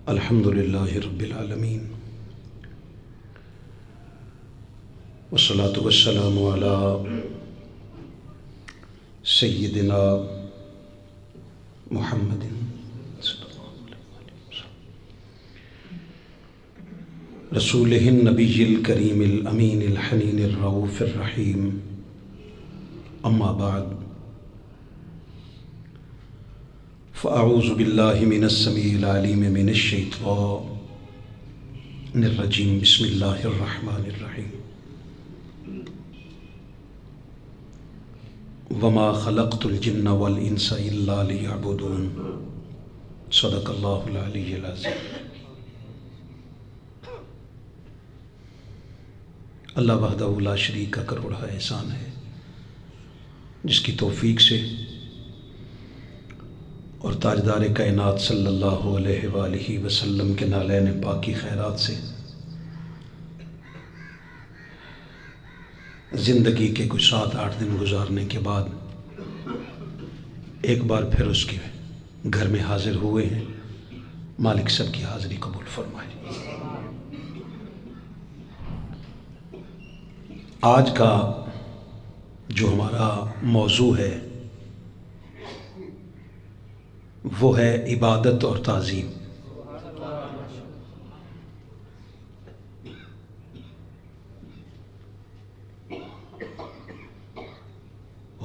الحمدللہ رب العالمین والصلاة والسلام علی سیدنا محمد رسولہ النبی الکریم الامین الحنین الرؤوف الرحیم اما بعد فاعوذ باللہ من السمیع العلیم من الشیطان الرجیم بسم اللہ الرحمن الرحیم وما خلقت الجن والانس الا لیعبدون صدق اللہ العلی العظیم۔ اللہ وحدہ لا شریک کا کروڑا احسان ہے جس کی توفیق سے اور تاجدار کائنات صلی اللہ علیہ وآلہ وسلم کے نالین پاک کی خیرات سے زندگی کے کچھ 7-8 دن گزارنے کے بعد ایک بار پھر اس کے گھر میں حاضر ہوئے ہیں۔ مالک سب کی حاضری قبول فرمائے۔ آج کا جو ہمارا موضوع ہے وہ ہے عبادت اور تعظیم۔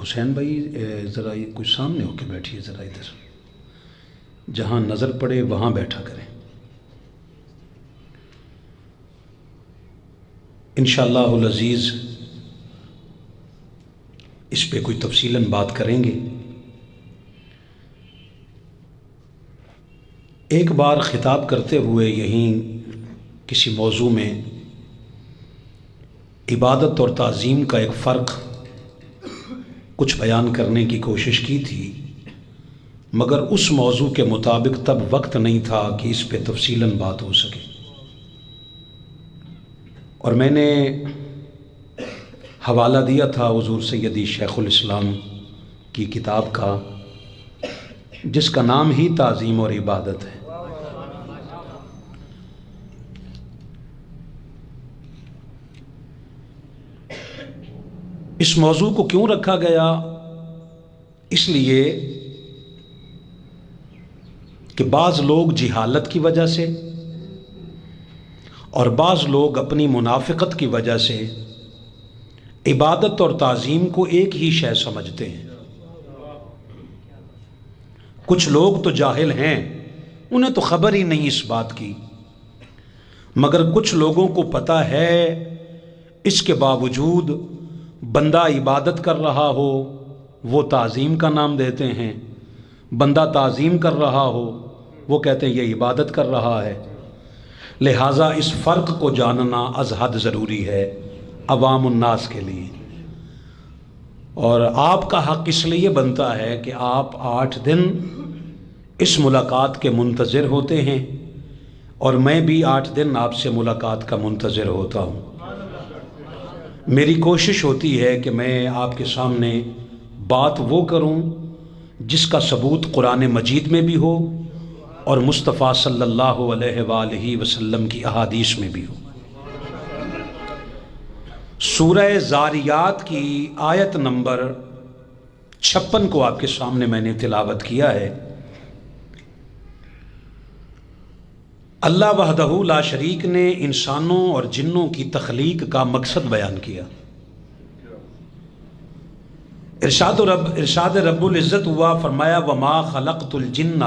حسین بھائی ذرا یہ کچھ سامنے ہو کے بیٹھیے، ذرا ادھر جہاں نظر پڑے وہاں بیٹھا کریں۔ انشاءاللہ العزیز اس پہ کوئی تفصیلاً بات کریں گے۔ ایک بار خطاب کرتے ہوئے یہیں کسی موضوع میں عبادت اور تعظیم کا ایک فرق کچھ بیان کرنے کی کوشش کی تھی، مگر اس موضوع کے مطابق تب وقت نہیں تھا کہ اس پہ تفصیلاً بات ہو سکے، اور میں نے حوالہ دیا تھا حضور سیدی شیخ الاسلام کی کتاب کا جس کا نام ہی تعظیم اور عبادت ہے۔ اس موضوع کو کیوں رکھا گیا؟ اس لیے کہ بعض لوگ جہالت کی وجہ سے اور بعض لوگ اپنی منافقت کی وجہ سے عبادت اور تعظیم کو ایک ہی شے سمجھتے ہیں۔ کچھ لوگ تو جاہل ہیں، انہیں تو خبر ہی نہیں اس بات کی، مگر کچھ لوگوں کو پتہ ہے، اس کے باوجود بندہ عبادت کر رہا ہو وہ تعظیم کا نام دیتے ہیں، بندہ تعظیم کر رہا ہو وہ کہتے ہیں یہ عبادت کر رہا ہے۔ لہٰذا اس فرق کو جاننا از حد ضروری ہے عوام الناس کے لیے، اور آپ کا حق اس لیے بنتا ہے کہ آپ 8 دن اس ملاقات کے منتظر ہوتے ہیں، اور میں بھی 8 دن آپ سے ملاقات کا منتظر ہوتا ہوں۔ میری کوشش ہوتی ہے کہ میں آپ کے سامنے بات وہ کروں جس کا ثبوت قرآن مجید میں بھی ہو اور مصطفیٰ صلی اللہ علیہ وآلہ وسلم کی احادیث میں بھی ہو۔ سورہ زاریات کی آیت نمبر 56 کو آپ کے سامنے میں نے تلاوت کیا ہے۔ اللہ وحدہ لا شریک نے انسانوں اور جنوں کی تخلیق کا مقصد بیان کیا۔ ارشاد رب العزت ہوا، فرمایا وما خلقت الجن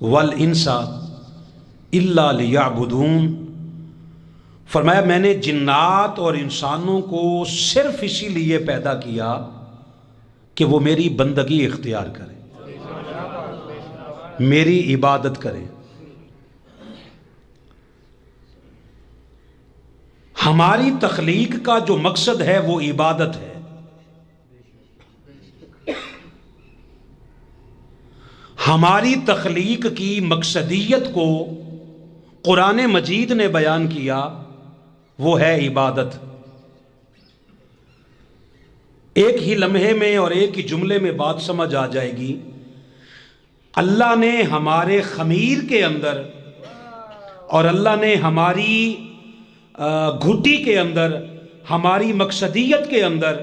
والانس الا لیعبدون، فرمایا میں نے جنات اور انسانوں کو صرف اسی لیے پیدا کیا کہ وہ میری بندگی اختیار کریں، میری عبادت کریں۔ ہماری تخلیق کا جو مقصد ہے وہ عبادت ہے۔ ہماری تخلیق کی مقصدیت کو قرآن مجید نے بیان کیا، وہ ہے عبادت۔ ایک ہی لمحے میں اور ایک ہی جملے میں بات سمجھ آ جائے گی۔ اللہ نے ہمارے خمیر کے اندر اور اللہ نے ہماری گھٹی کے اندر، ہماری مقصدیت کے اندر،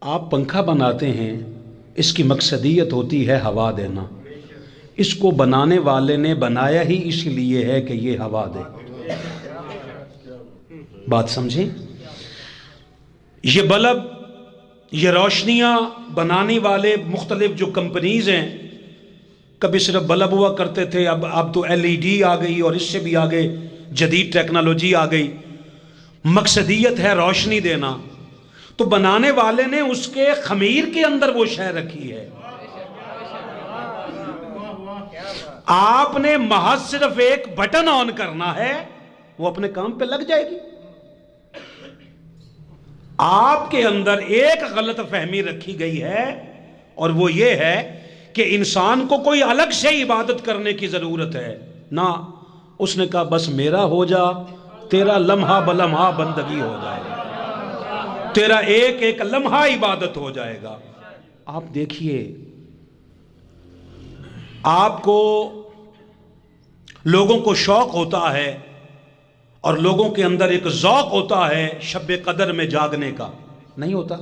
آپ پنکھا بناتے ہیں، اس کی مقصدیت ہوتی ہے ہوا دینا، اس کو بنانے والے نے بنایا ہی اس لیے ہے کہ یہ ہوا دے۔ بات سمجھیں؟ یہ بلب، یہ روشنیاں بنانے والے مختلف جو کمپنیز ہیں، کبھی صرف بلب ہوا کرتے تھے، اب تو LED آ گئی، اور اس سے بھی آگے جدید ٹیکنالوجی آ گئی۔ مقصدیت ہے روشنی دینا، تو بنانے والے نے اس کے خمیر کے اندر وہ شے رکھی ہے۔ آپ نے محض صرف ایک بٹن آن کرنا ہے، وہ اپنے کام پہ لگ جائے گی۔ آپ کے اندر ایک غلط فہمی رکھی گئی ہے، اور وہ یہ ہے کہ انسان کو کوئی الگ سے عبادت کرنے کی ضرورت ہے۔ نہ، اس نے کہا بس میرا ہو جا، تیرا لمحہ بلمحہ بندگی ہو جائے گا، تیرا ایک ایک لمحہ عبادت ہو جائے گا۔ آپ دیکھیے، آپ کو لوگوں کو شوق ہوتا ہے، اور لوگوں کے اندر ایک ذوق ہوتا ہے شب قدر میں جاگنے کا، نہیں ہوتا؟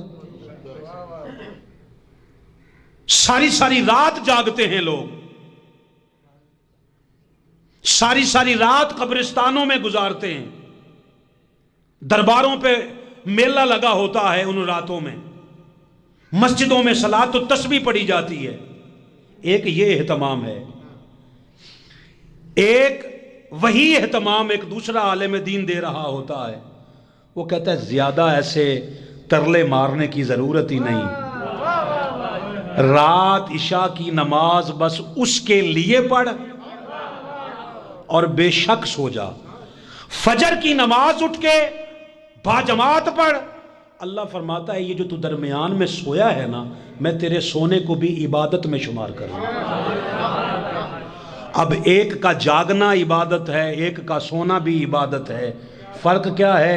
ساری ساری رات جاگتے ہیں لوگ، ساری ساری رات قبرستانوں میں گزارتے ہیں، درباروں پہ میلہ لگا ہوتا ہے، ان راتوں میں مسجدوں میں صلاۃ و تسبیح پڑھی جاتی ہے۔ ایک یہ اہتمام ہے، ایک وہی اہتمام ایک دوسرا عالم دین دے رہا ہوتا ہے، وہ کہتا ہے زیادہ ایسے ترلے مارنے کی ضرورت ہی نہیں، رات عشاء کی نماز بس اس کے لیے پڑھ اور بے شک سو جا، فجر کی نماز اٹھ کے باجماعت پڑھ۔ اللہ فرماتا ہے یہ جو تو درمیان میں سویا ہے نا، میں تیرے سونے کو بھی عبادت میں شمار کروں۔ اب ایک کا جاگنا عبادت ہے، ایک کا سونا بھی عبادت ہے۔ فرق کیا ہے؟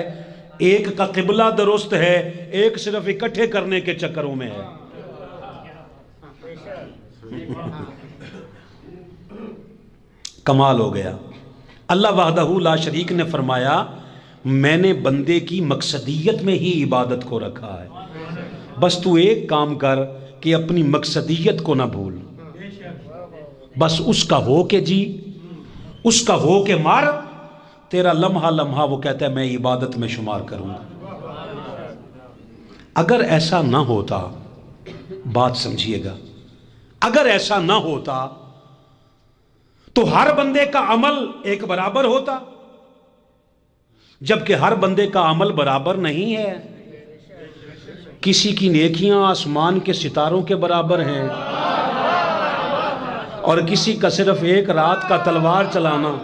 ایک کا قبلہ درست ہے، ایک صرف اکٹھے کرنے کے چکروں میں ہے۔ کمال ہو گیا۔ اللہ وحدہ لا شریک نے فرمایا میں نے بندے کی مقصدیت میں ہی عبادت کو رکھا ہے، بس تو ایک کام کر کہ اپنی مقصدیت کو نہ بھول، بس اس کا ہو کے جی، اس کا ہو کے مار، تیرا لمحہ لمحہ وہ کہتا ہے میں عبادت میں شمار کروں گا۔ اگر ایسا نہ ہوتا، بات سمجھیے گا، اگر ایسا نہ ہوتا تو ہر بندے کا عمل ایک برابر ہوتا، جبکہ ہر بندے کا عمل برابر نہیں ہے۔ کسی کی نیکیاں آسمان کے ستاروں کے برابر ہیں، اور کسی کا صرف ایک رات کا تلوار چلانا،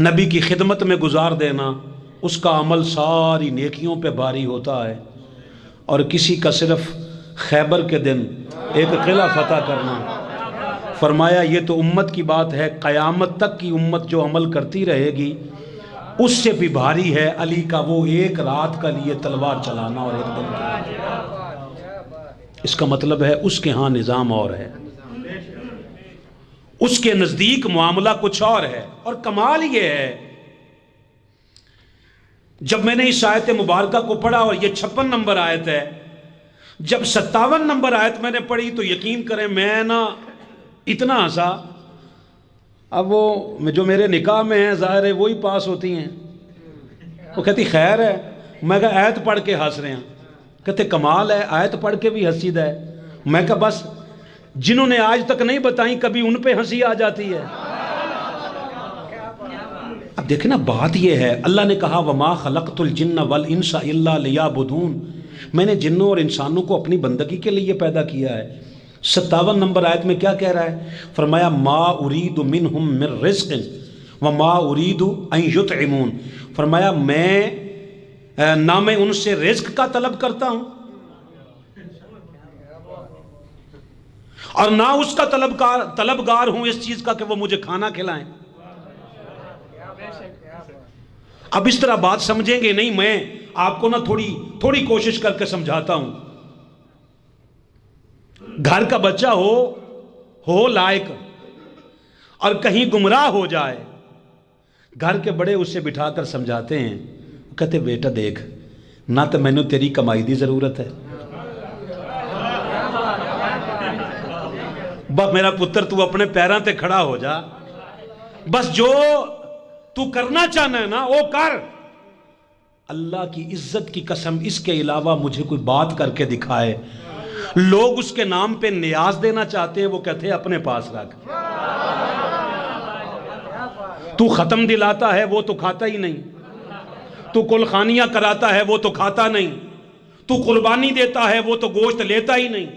نبی کی خدمت میں گزار دینا، اس کا عمل ساری نیکیوں پہ بھاری ہوتا ہے، اور کسی کا صرف خیبر کے دن ایک قلعہ فتح کرنا۔ فرمایا یہ تو امت کی بات ہے، قیامت تک کی امت جو عمل کرتی رہے گی اس سے بھی بھاری ہے علی کا وہ ایک رات کا لیے تلوار چلانا اور ایک دن کا۔ اس کا مطلب ہے اس کے ہاں نظام اور ہے، اس کے نزدیک معاملہ کچھ اور ہے۔ اور کمال یہ ہے، جب میں نے اس آیت مبارکہ کو پڑھا، اور یہ 56 نمبر آیت ہے، جب 57 نمبر آیت میں نے پڑھی تو یقین کریں میں نا اتنا ہنسا۔ اب وہ جو میرے نکاح میں ہیں ظاہر ہے وہی پاس ہوتی ہیں، وہ کہتی خیر ہے، میں کہا آیت پڑھ کے ہنس رہے ہیں، کہتے کمال ہے آیت پڑھ کے بھی ہنسیدہ ہے۔ میں کہا بس جنہوں نے آج تک نہیں بتائیں کبھی ان پہ ہنسی آ جاتی ہے۔ اب دیکھیں نا بات یہ ہے، اللہ نے کہا وما خلقت الجن والانس الا لیعبدون، میں نے جنوں اور انسانوں کو اپنی بندگی کے لیے پیدا کیا ہے۔ 57 نمبر آیت میں کیا کہہ رہا ہے؟ فرمایا ما ارید منہم من رزق وما ارید ان یطعمون، فرمایا میں نہ میں ان سے رزق کا طلب کرتا ہوں اور نہ اس کا طلبگار ہوں اس چیز کا کہ وہ مجھے کھانا کھلائیں۔ اب اس طرح بات سمجھیں گے نہیں، میں آپ کو نا تھوڑی کوشش کر کے سمجھاتا ہوں۔ گھر کا بچہ ہو لائق اور کہیں گمراہ ہو جائے، گھر کے بڑے اسے بٹھا کر سمجھاتے ہیں، کہتے بیٹا دیکھ نہ تو مینوں تیری کمائی دی ضرورت ہے، بس میرا پتر تو اپنے پیراں تے کھڑا ہو جا، بس جو تو کرنا چاہنا ہے نا وہ کر۔ اللہ کی عزت کی قسم اس کے علاوہ مجھے کوئی بات کر کے دکھائے، لوگ اس کے نام پہ نیاز دینا چاہتے ہیں، وہ کہتے ہیں اپنے پاس رکھ۔ تو ختم دلاتا ہے وہ تو کھاتا ہی نہیں، تو کلخانیاں کراتا ہے وہ تو کھاتا نہیں، تو قربانی دیتا ہے وہ تو گوشت لیتا ہی نہیں،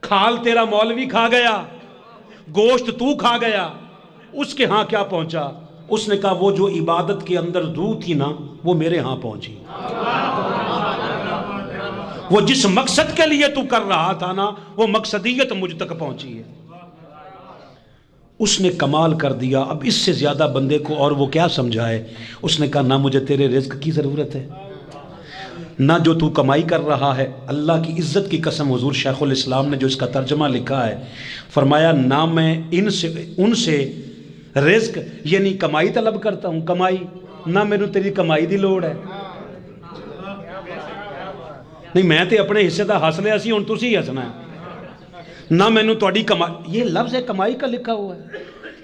کھال تیرا مولوی کھا گیا، گوشت تو کھا گیا، اس کے ہاں کیا پہنچا؟ اس نے کہا وہ جو عبادت کے اندر روح تھی نا وہ میرے ہاں پہنچی، وہ جس مقصد کے لیے تو کر رہا تھا نا وہ مقصدیت مجھ تک پہنچی ہے۔ اس نے کمال کر دیا، اب اس سے زیادہ بندے کو اور وہ کیا سمجھائے؟ اس نے کہا نہ مجھے تیرے رزق کی ضرورت ہے، نہ جو تو کمائی کر رہا ہے۔ اللہ کی عزت کی قسم حضور شیخ الاسلام نے جو اس کا ترجمہ لکھا ہے، فرمایا نہ میں ان سے رزق یعنی کمائی طلب کرتا ہوں، کمائی نہ میرے تیری کمائی دی لوڑ ہے، نہیں میں تے اپنے حصے دا ہس لیا سی، ہن تسی ہسنا ہے، نہ مینوں تہاڈی کمائی، یہ لفظ ہے کمائی کا لکھا ہوا ہے،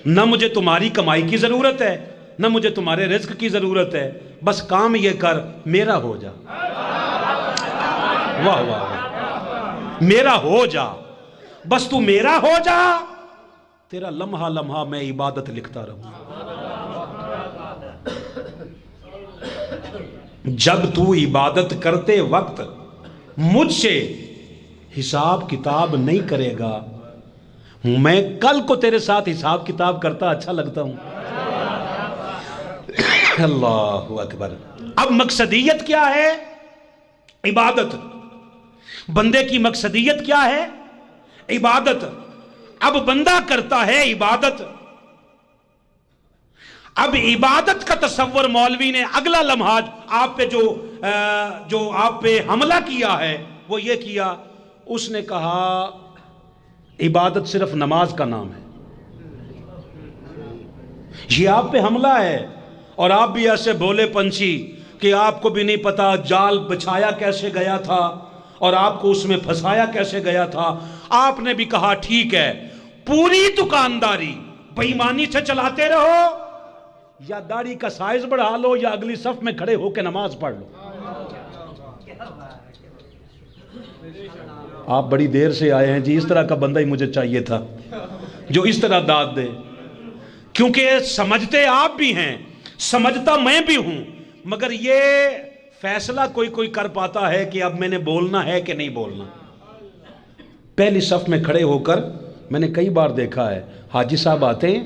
نہ مجھے تمہاری کمائی کی ضرورت ہے نہ مجھے تمہارے رزق کی ضرورت ہے، بس کام یہ کر میرا ہو جا، واہ واہ، میرا ہو جا، بس تو میرا ہو جا، تیرا لمحہ لمحہ میں عبادت لکھتا رہوں۔ جب تو عبادت کرتے وقت مجھ سے حساب کتاب نہیں کرے گا، میں کل کو تیرے ساتھ حساب کتاب کرتا اچھا لگتا ہوں۔ اللہ اکبر۔ اب مقصدیت کیا ہے؟ عبادت۔ بندے کی مقصدیت کیا ہے؟ عبادت۔ اب بندہ کرتا ہے عبادت، اب عبادت کا تصور مولوی نے اگلا لمحہ آپ پہ جو آپ پہ حملہ کیا ہے وہ یہ کیا، اس نے کہا عبادت صرف نماز کا نام ہے، یہ آپ پہ حملہ ہے، اور آپ بھی ایسے بھولے پنچھی کہ آپ کو بھی نہیں پتا جال بچھایا کیسے گیا تھا اور آپ کو اس میں پھنسایا کیسے گیا تھا۔ آپ نے بھی کہا ٹھیک ہے، پوری دکانداری بے ایمانی سے چلاتے رہو، یا داڑھی کا سائز بڑھا لو، یا اگلی صف میں کھڑے ہو کے نماز پڑھ لو۔ آپ بڑی دیر سے آئے ہیں جی، اس طرح کا بندہ ہی مجھے چاہیے تھا جو اس طرح داد دے، کیونکہ سمجھتے آپ بھی ہیں، سمجھتا میں بھی ہوں، مگر یہ فیصلہ کوئی کر پاتا ہے کہ اب میں نے بولنا ہے کہ نہیں بولنا۔ پہلی صف میں کھڑے ہو کر میں نے کئی بار دیکھا ہے، حاجی صاحب آتے ہیں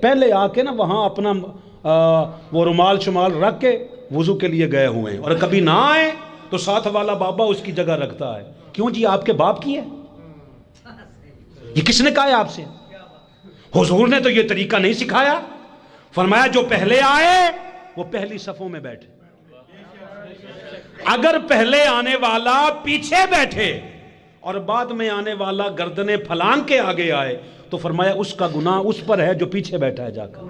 پہلے آ کے نا وہاں اپنا وہ رومال شمال رکھ کے وضو کے لیے گئے ہوئے ہیں، اور کبھی نہ آئے تو ساتھ والا بابا اس کی جگہ رکھتا ہے۔ کیوں جی؟ آپ کے باپ کی ہے؟ یہ کس نے کہا ہے آپ سے؟ حضور نے تو یہ طریقہ نہیں سکھایا، فرمایا جو پہلے آئے وہ پہلی صفوں میں بیٹھے، اگر پہلے آنے والا پیچھے بیٹھے اور بعد میں آنے والا گردنیں پھلانگ کے آگے آئے تو فرمایا اس کا گناہ اس پر ہے جو پیچھے بیٹھا ہے جا کر۔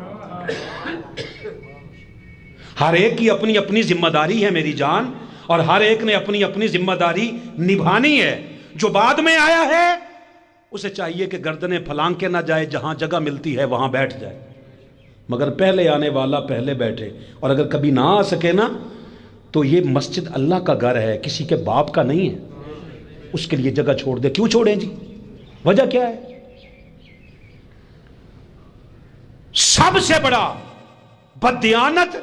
ہر ایک کی اپنی اپنی ذمہ داری ہے میری جان، اور ہر ایک نے اپنی اپنی ذمہ داری نبھانی ہے۔ جو بعد میں آیا ہے اسے چاہیے کہ گردنیں پھلانگ کے نہ جائے، جہاں جگہ ملتی ہے وہاں بیٹھ جائے، مگر پہلے آنے والا پہلے بیٹھے، اور اگر کبھی نہ آ سکے نا تو یہ مسجد اللہ کا گھر ہے، کسی کے باپ کا نہیں ہے، اس کے لیے جگہ چھوڑ دے۔ کیوں چھوڑیں جی؟ وجہ کیا ہے؟ سب سے بڑا بددیانت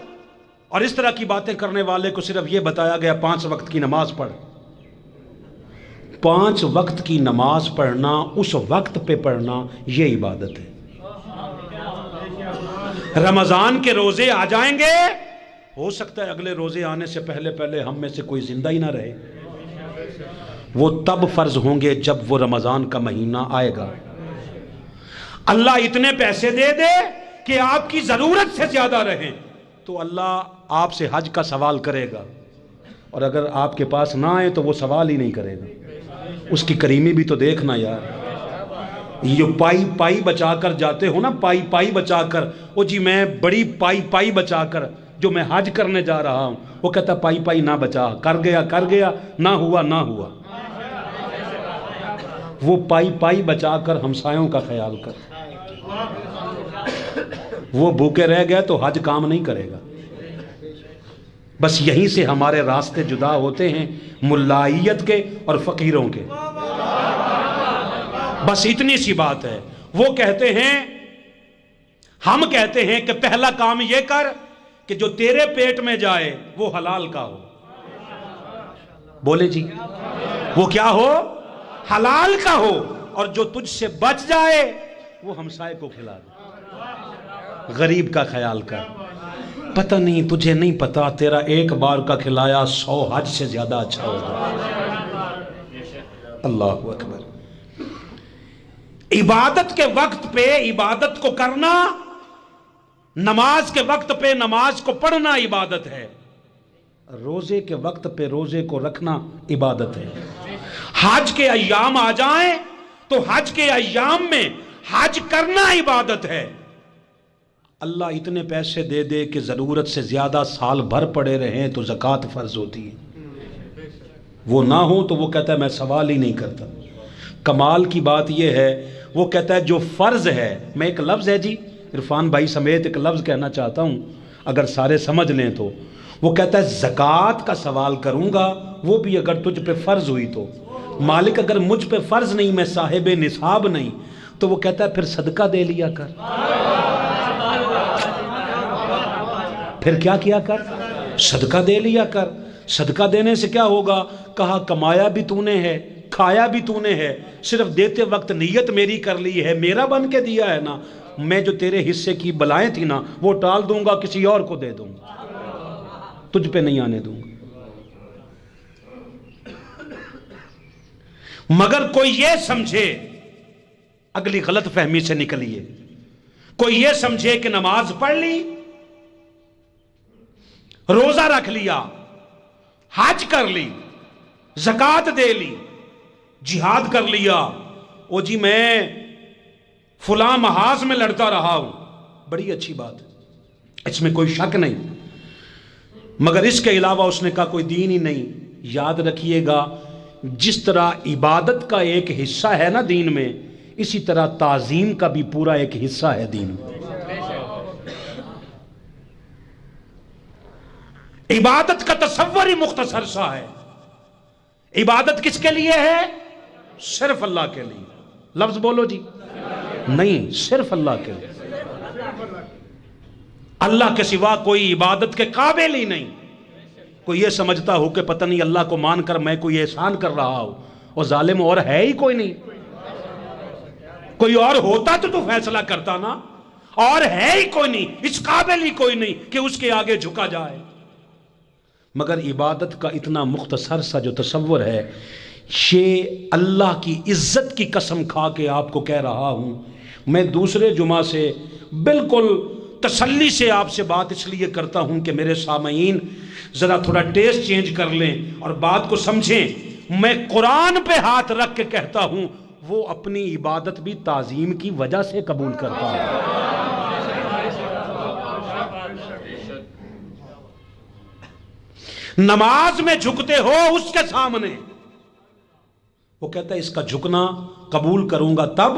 اور اس طرح کی باتیں کرنے والے کو صرف یہ بتایا گیا 5 وقت کی نماز پڑھ۔ 5 وقت کی نماز پڑھنا، اس وقت پہ پڑھنا، یہ عبادت ہے۔ رمضان کے روزے آ جائیں گے، ہو سکتا ہے اگلے روزے آنے سے پہلے ہم میں سے کوئی زندہ ہی نہ رہے، وہ تب فرض ہوں گے جب وہ رمضان کا مہینہ آئے گا۔ اللہ اتنے پیسے دے دے کہ آپ کی ضرورت سے زیادہ رہیں تو اللہ آپ سے حج کا سوال کرے گا، اور اگر آپ کے پاس نہ آئے تو وہ سوال ہی نہیں کرے گا۔ اس کی کریمی بھی تو دیکھنا یار، یہ پائی پائی بچا کر جاتے ہو نا، پائی پائی بچا کر، وہ جی میں بڑی پائی پائی بچا کر جو میں حج کرنے جا رہا ہوں، وہ کہتا پائی پائی نہ بچا، کر گیا نہ ہوا۔ وہ پائی پائی بچا کر ہمسایوں کا خیال کر، وہ بھوکے رہ گئے تو حج کام نہیں کرے گا۔ بس یہیں سے ہمارے راستے جدا ہوتے ہیں، ملائیت کے اور فقیروں کے، بس اتنی سی بات ہے۔ وہ کہتے ہیں، ہم کہتے ہیں کہ پہلا کام یہ کر کہ جو تیرے پیٹ میں جائے وہ حلال کا ہو۔ بولے جی، وہ کیا ہو؟ حلال کا ہو، اور جو تجھ سے بچ جائے وہ ہمسائے کو کھلا دے، غریب کا خیال کر۔ پتہ نہیں، تجھے نہیں پتا، تیرا ایک بار کا کھلایا 100 حج سے زیادہ اچھا ہوگا۔ اللہ اکبر۔ عبادت کے وقت پہ عبادت کو کرنا، نماز کے وقت پہ نماز کو پڑھنا عبادت ہے، روزے کے وقت پہ روزے کو رکھنا عبادت ہے۔ حج کے ایام آ جائیں تو حج کے ایام میں حج کرنا عبادت ہے۔ اللہ اتنے پیسے دے دے کہ ضرورت سے زیادہ سال بھر پڑے رہیں تو زکوٰۃ فرض ہوتی ہے، وہ نہ ہو تو وہ کہتا ہے میں سوال ہی نہیں کرتا۔ کمال کی بات یہ ہے، وہ کہتا ہے جو فرض ہے، میں ایک لفظ ہے جی عرفان بھائی سمیت ایک لفظ کہنا چاہتا ہوں اگر سارے سمجھ لیں تو، وہ کہتا ہے زکوٰۃ کا سوال کروں گا، وہ بھی اگر تجھ پہ فرض ہوئی تو۔ مالک اگر مجھ پہ فرض نہیں، میں صاحب نصاب نہیں، تو وہ کہتا ہے پھر صدقہ دے لیا کر۔ پھر کیا کر؟ صدقہ دے لیا کر۔ صدقہ دینے سے کیا ہوگا؟ کہا کمایا بھی تو نے ہے، کھایا بھی تو نے ہے، صرف دیتے وقت نیت میری کر لی ہے، میرا بن کے دیا ہے نا، میں جو تیرے حصے کی بلائیں تھی نا وہ ٹال دوں گا، کسی اور کو دے دوں گا، تجھ پہ نہیں آنے دوں گا۔ مگر کوئی یہ سمجھے، اگلی غلط فہمی سے نکلیے، کوئی یہ سمجھے کہ نماز پڑھ لی، روزہ رکھ لیا، حج کر لی، زکوٰۃ دے لی، جہاد کر لیا، او جی میں فلاں محاذ میں لڑتا رہا ہوں، بڑی اچھی بات ہے، اس میں کوئی شک نہیں، مگر اس کے علاوہ اس نے کہا کوئی دین ہی نہیں۔ یاد رکھیے گا، جس طرح عبادت کا ایک حصہ ہے نا دین میں، اسی طرح تعظیم کا بھی پورا ایک حصہ ہے دین میں۔ عبادت کا تصور ہی مختصر سا ہے۔ عبادت کس کے لیے ہے؟ صرف اللہ کے لیے۔ لفظ بولو جی، نہیں، صرف اللہ کے لیے۔ اللہ کے سوا کوئی عبادت کے قابل ہی نہیں۔ کوئی یہ سمجھتا ہو کہ پتہ نہیں اللہ کو مان کر میں کوئی احسان کر رہا ہوں، اور ظالم اور ہے ہی کوئی نہیں، کوئی اور ہوتا تو فیصلہ کرتا نا، اور ہے ہی کوئی نہیں، اس قابل ہی کوئی نہیں کہ اس کے آگے جھکا جائے۔ مگر عبادت کا اتنا مختصر سا جو تصور ہے، یہ اللہ کی عزت کی قسم کھا کے آپ کو کہہ رہا ہوں، میں دوسرے جمعہ سے بالکل تسلی سے آپ سے بات اس لیے کرتا ہوں کہ میرے سامعین ذرا تھوڑا ٹیسٹ چینج کر لیں اور بات کو سمجھیں۔ میں قرآن پہ ہاتھ رکھ کے کہتا ہوں، وہ اپنی عبادت بھی تعظیم کی وجہ سے قبول کرتا ہے۔ نماز میں جھکتے ہو اس کے سامنے، وہ کہتا ہے اس کا جھکنا قبول کروں گا تب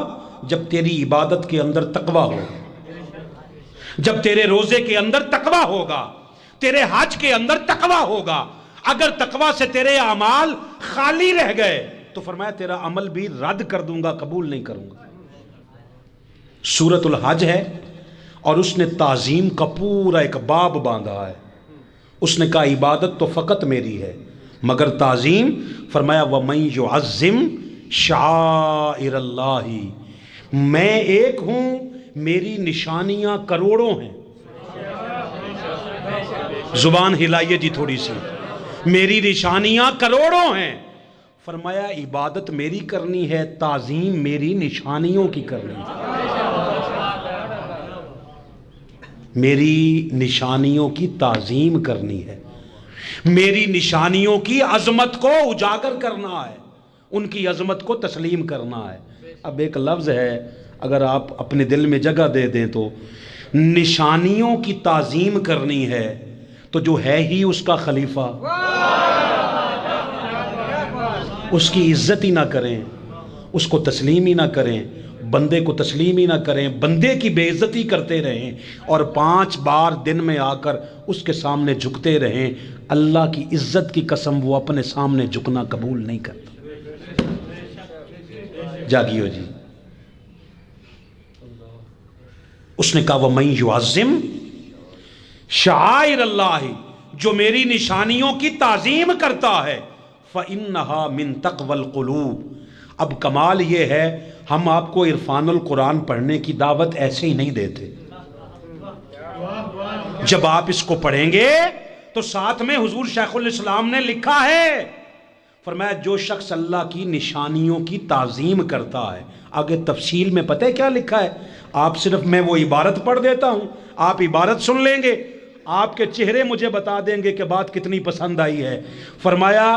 جب تیری عبادت کے اندر تقوی ہو، جب تیرے روزے کے اندر تقوی ہوگا، تیرے حج کے اندر تقوی ہوگا۔ اگر تقوی سے تیرے اعمال خالی رہ گئے تو فرمایا تیرا عمل بھی رد کر دوں گا، قبول نہیں کروں گا۔ سورۃ الحج ہے اور اس نے تعظیم کا پورا ایک باب باندھا ہے۔ اس نے کہا عبادت تو فقط میری ہے، مگر تعظیم فرمایا وَمَن يُعَظِّمْ شَعَائِرَ اللَّهِ، میں ایک ہوں، میری نشانیاں کروڑوں ہیں۔ زبان ہلائیے جی تھوڑی سی، میری نشانیاں کروڑوں ہیں۔ فرمایا عبادت میری کرنی ہے، تعظیم میری نشانیوں کی کرنی ہے، میری نشانیوں کی تعظیم کرنی ہے، میری نشانیوں کی عظمت کو اجاگر کرنا ہے، ان کی عظمت کو تسلیم کرنا ہے۔ اب ایک لفظ ہے، اگر آپ اپنے دل میں جگہ دے دیں تو نشانیوں کی تعظیم کرنی ہے تو جو ہے ہی اس کا خلیفہ، اس کی عزت ہی نہ کریں، اس کو تسلیم ہی نہ کریں، بندے کو تسلیم ہی نہ کریں، بندے کی بے عزتی کرتے رہیں اور 5 بار دن میں آ کر اس کے سامنے جھکتے رہیں، اللہ کی عزت کی قسم وہ اپنے سامنے جھکنا قبول نہیں کرتا۔ جاگیو جی، اس نے کہا وَمَن يُعَظِّمْ شَعَائِرَ اللَّهِ، جو میری نشانیوں کی تعظیم کرتا ہے، فَإِنَّهَا مِن تَقْوَى الْقُلُوبِ۔ اب کمال یہ ہے، ہم آپ کو عرفان القرآن پڑھنے کی دعوت ایسے ہی نہیں دیتے۔ جب آپ اس کو پڑھیں گے تو ساتھ میں حضور شیخ الاسلام نے لکھا ہے، فرمایا جو شخص اللہ کی نشانیوں کی تعظیم کرتا ہے، آگے تفصیل میں پتہ ہے کیا لکھا ہے؟ آپ صرف میں وہ عبارت پڑھ دیتا ہوں، آپ عبارت سن لیں گے، آپ کے چہرے مجھے بتا دیں گے کہ بات کتنی پسند آئی ہے۔ فرمایا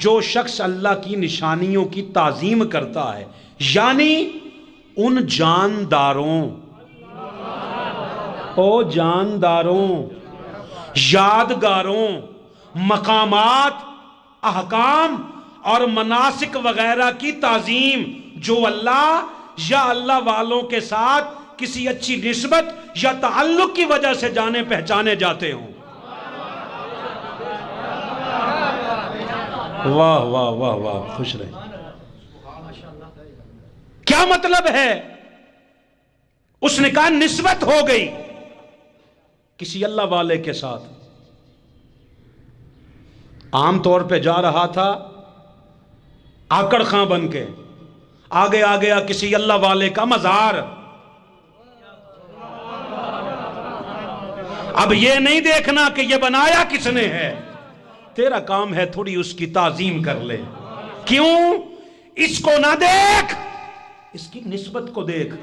جو شخص اللہ کی نشانیوں کی تعظیم کرتا ہے، یعنی ان جانداروں، یادگاروں، مقامات، احکام اور مناسک وغیرہ کی تعظیم جو اللہ یا اللہ والوں کے ساتھ کسی اچھی نسبت یا تعلق کی وجہ سے جانے پہچانے جاتے ہوں۔ واہ واہ واہ واہ، خوش رہے۔ کیا مطلب ہے؟ اس نے کہا نسبت ہو گئی کسی اللہ والے کے ساتھ، عام طور پہ جا رہا تھا آکڑ خاں بن کے، آگے آ گیا کسی اللہ والے کا مزار۔ اب یہ نہیں دیکھنا کہ یہ بنایا کس نے ہے، تیرا کام ہے تھوڑی اس کی تعظیم کر لے۔ کیوں؟ اس کو نہ دیکھ، اس کی نسبت کو دیکھ۔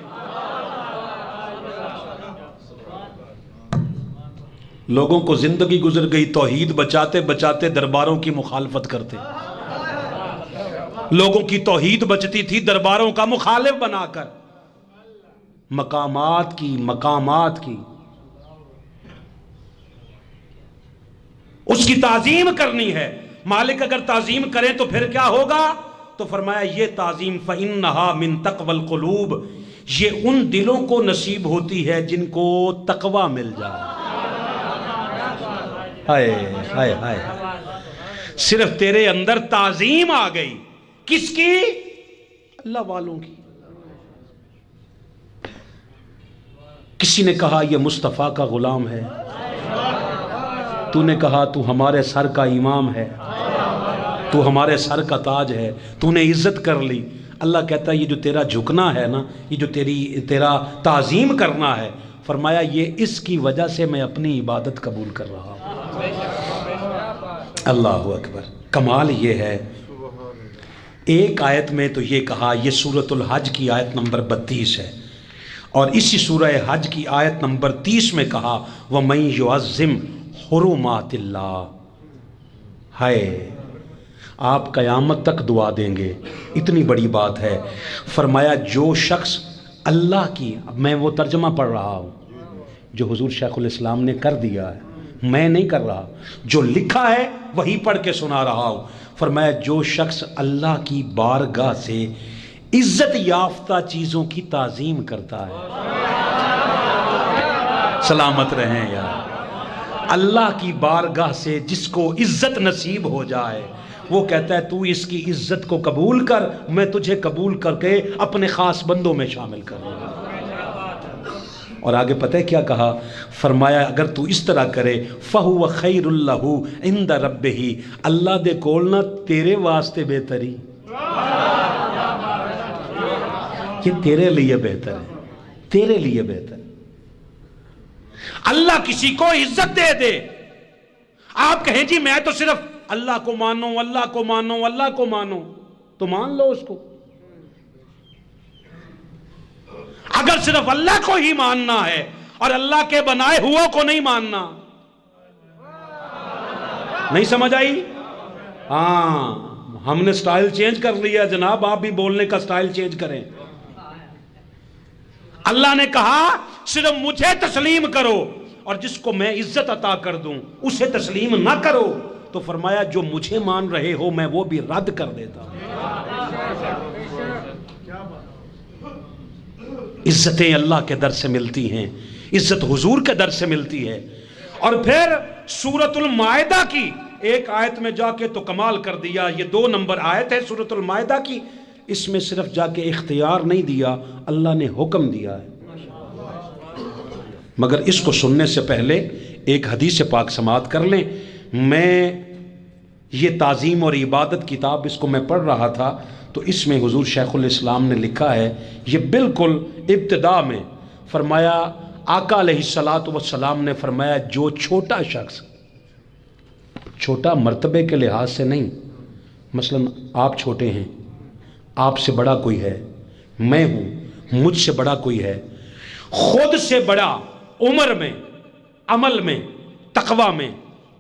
لوگوں کو زندگی گزر گئی توحید بچاتے بچاتے درباروں کی مخالفت کرتے، لوگوں کی توحید بچتی تھی درباروں کا مخالف بنا کر۔ مقامات کی اس کی تعظیم کرنی ہے۔ مالک اگر تعظیم کریں تو پھر کیا ہوگا؟ تو فرمایا یہ تعظیم فَإِنَّهَا مِن تَقْوَى الْقُلُوبِ، یہ ان دلوں کو نصیب ہوتی ہے جن کو تقوی مل جائے۔ ہائے ہائے ہائے، صرف تیرے اندر تعظیم آ گئی، کس کی؟ اللہ والوں کی۔ کسی نے کہا یہ مصطفیٰ کا غلام ہے، تو نے کہا تو ہمارے سر کا امام ہے، تو ہمارے سر کا تاج ہے، تو نے عزت کر لی۔ اللہ کہتا ہے یہ جو تیرا جھکنا ہے نا، یہ جو تیرا تعظیم کرنا ہے، فرمایا یہ اس کی وجہ سے میں اپنی عبادت قبول کر رہا ہوں۔ اللہ اکبر۔ کمال یہ ہے، ایک آیت میں تو یہ کہا، یہ سورۃ الحج کی آیت نمبر 32 ہے، اور اسی سورہ حج کی آیت نمبر 30 میں کہا وَمَن يُعَظِّمْ حُرُمَاتِ اللَّهِ۔ ہائے، آپ قیامت تک دعا دیں گے، اتنی بڑی بات ہے۔ فرمایا جو شخص اللہ کی، اب میں وہ ترجمہ پڑھ رہا ہوں جو حضور شیخ الاسلام نے کر دیا ہے، میں نہیں کر رہا، جو لکھا ہے وہی پڑھ کے سنا رہا ہوں۔ فرمایا جو شخص اللہ کی بارگاہ سے عزت یافتہ چیزوں کی تعظیم کرتا ہے، سلامت رہیں یار، اللہ کی بارگاہ سے جس کو عزت نصیب ہو جائے، وہ کہتا ہے تو اس کی عزت کو قبول کر، میں تجھے قبول کر کے اپنے خاص بندوں میں شامل کر لوں گا۔ اور آگے پتہ ہے کیا کہا؟ فرمایا اگر تو اس طرح کرے فَهُوَ خَيْرٌ لَهُ عِنْدَ رَبِّهِ، اللہ دے کول نہ تیرے واسطے بہتری، یہ تیرے لیے بہتر ہے، تیرے لیے بہتر ہے۔ اللہ کسی کو عزت دے دے، آپ کہیں جی میں تو صرف اللہ کو مانو، اللہ کو مانو، اللہ کو مانو، تو مان لو اس کو۔ اگر صرف اللہ کو ہی ماننا ہے اور اللہ کے بنائے ہوا کو نہیں ماننا، نہیں سمجھ آئی؟ ہاں، ہم نے سٹائل چینج کر لیا جناب، آپ بھی بولنے کا سٹائل چینج کریں۔ اللہ نے کہا صرف مجھے تسلیم کرو، اور جس کو میں عزت عطا کر دوں اسے تسلیم نہ کرو۔ تو فرمایا جو مجھے مان رہے ہو میں وہ بھی رد کر دیتا ہوں۔ عزتیں اللہ کے در سے ملتی ہیں، عزت حضور کے در سے ملتی ہے۔ اور پھر سورۃ المائدہ کی ایک آیت میں جا کے تو کمال کر دیا، یہ 2 نمبر آیت ہے سورۃ المائدہ کی، اس میں صرف جا کے اختیار نہیں دیا، اللہ نے حکم دیا ہے۔ مگر اس کو سننے سے پہلے ایک حدیث پاک سماعت کر لیں۔ میں یہ تعظیم اور عبادت کتاب اس کو میں پڑھ رہا تھا تو اس میں حضور شیخ الاسلام نے لکھا ہے، یہ بالکل ابتدا میں فرمایا، آقا علیہ الصلاۃ والسلام نے فرمایا جو چھوٹا شخص، چھوٹا مرتبے کے لحاظ سے نہیں، مثلا آپ چھوٹے ہیں، آپ سے بڑا کوئی ہے، میں ہوں، مجھ سے بڑا کوئی ہے، خود سے بڑا عمر میں، عمل میں، تقوی میں،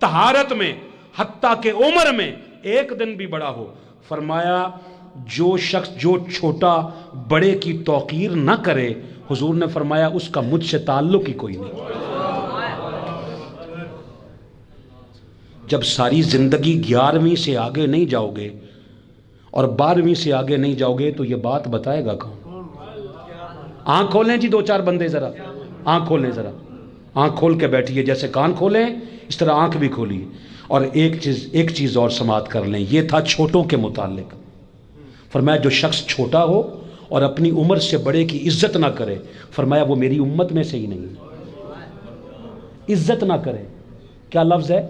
طہارت میں، حتیٰ کہ عمر میں ایک دن بھی بڑا ہو، فرمایا جو شخص جو چھوٹا بڑے کی توقیر نہ کرے، حضور نے فرمایا اس کا مجھ سے تعلق ہی کوئی نہیں۔ جب ساری زندگی 11ویں سے آگے نہیں جاؤ گے اور 12ویں سے آگے نہیں جاؤ گے تو یہ بات بتائے گا کون؟ آنکھ کھولیں جی 2-4 بندے ذرا، آنکھ کھولیں ذرا، آنکھ کھول کے بیٹھیے، جیسے کان کھولیں اس طرح آنکھ بھی کھولیے۔ اور ایک چیز اور سماعت کر لیں، یہ تھا چھوٹوں کے متعلق۔ فرمایا جو شخص چھوٹا ہو اور اپنی عمر سے بڑے کی عزت نہ کرے، فرمایا وہ میری امت میں سے ہی نہیں۔ عزت نہ کرے، کیا لفظ ہے؟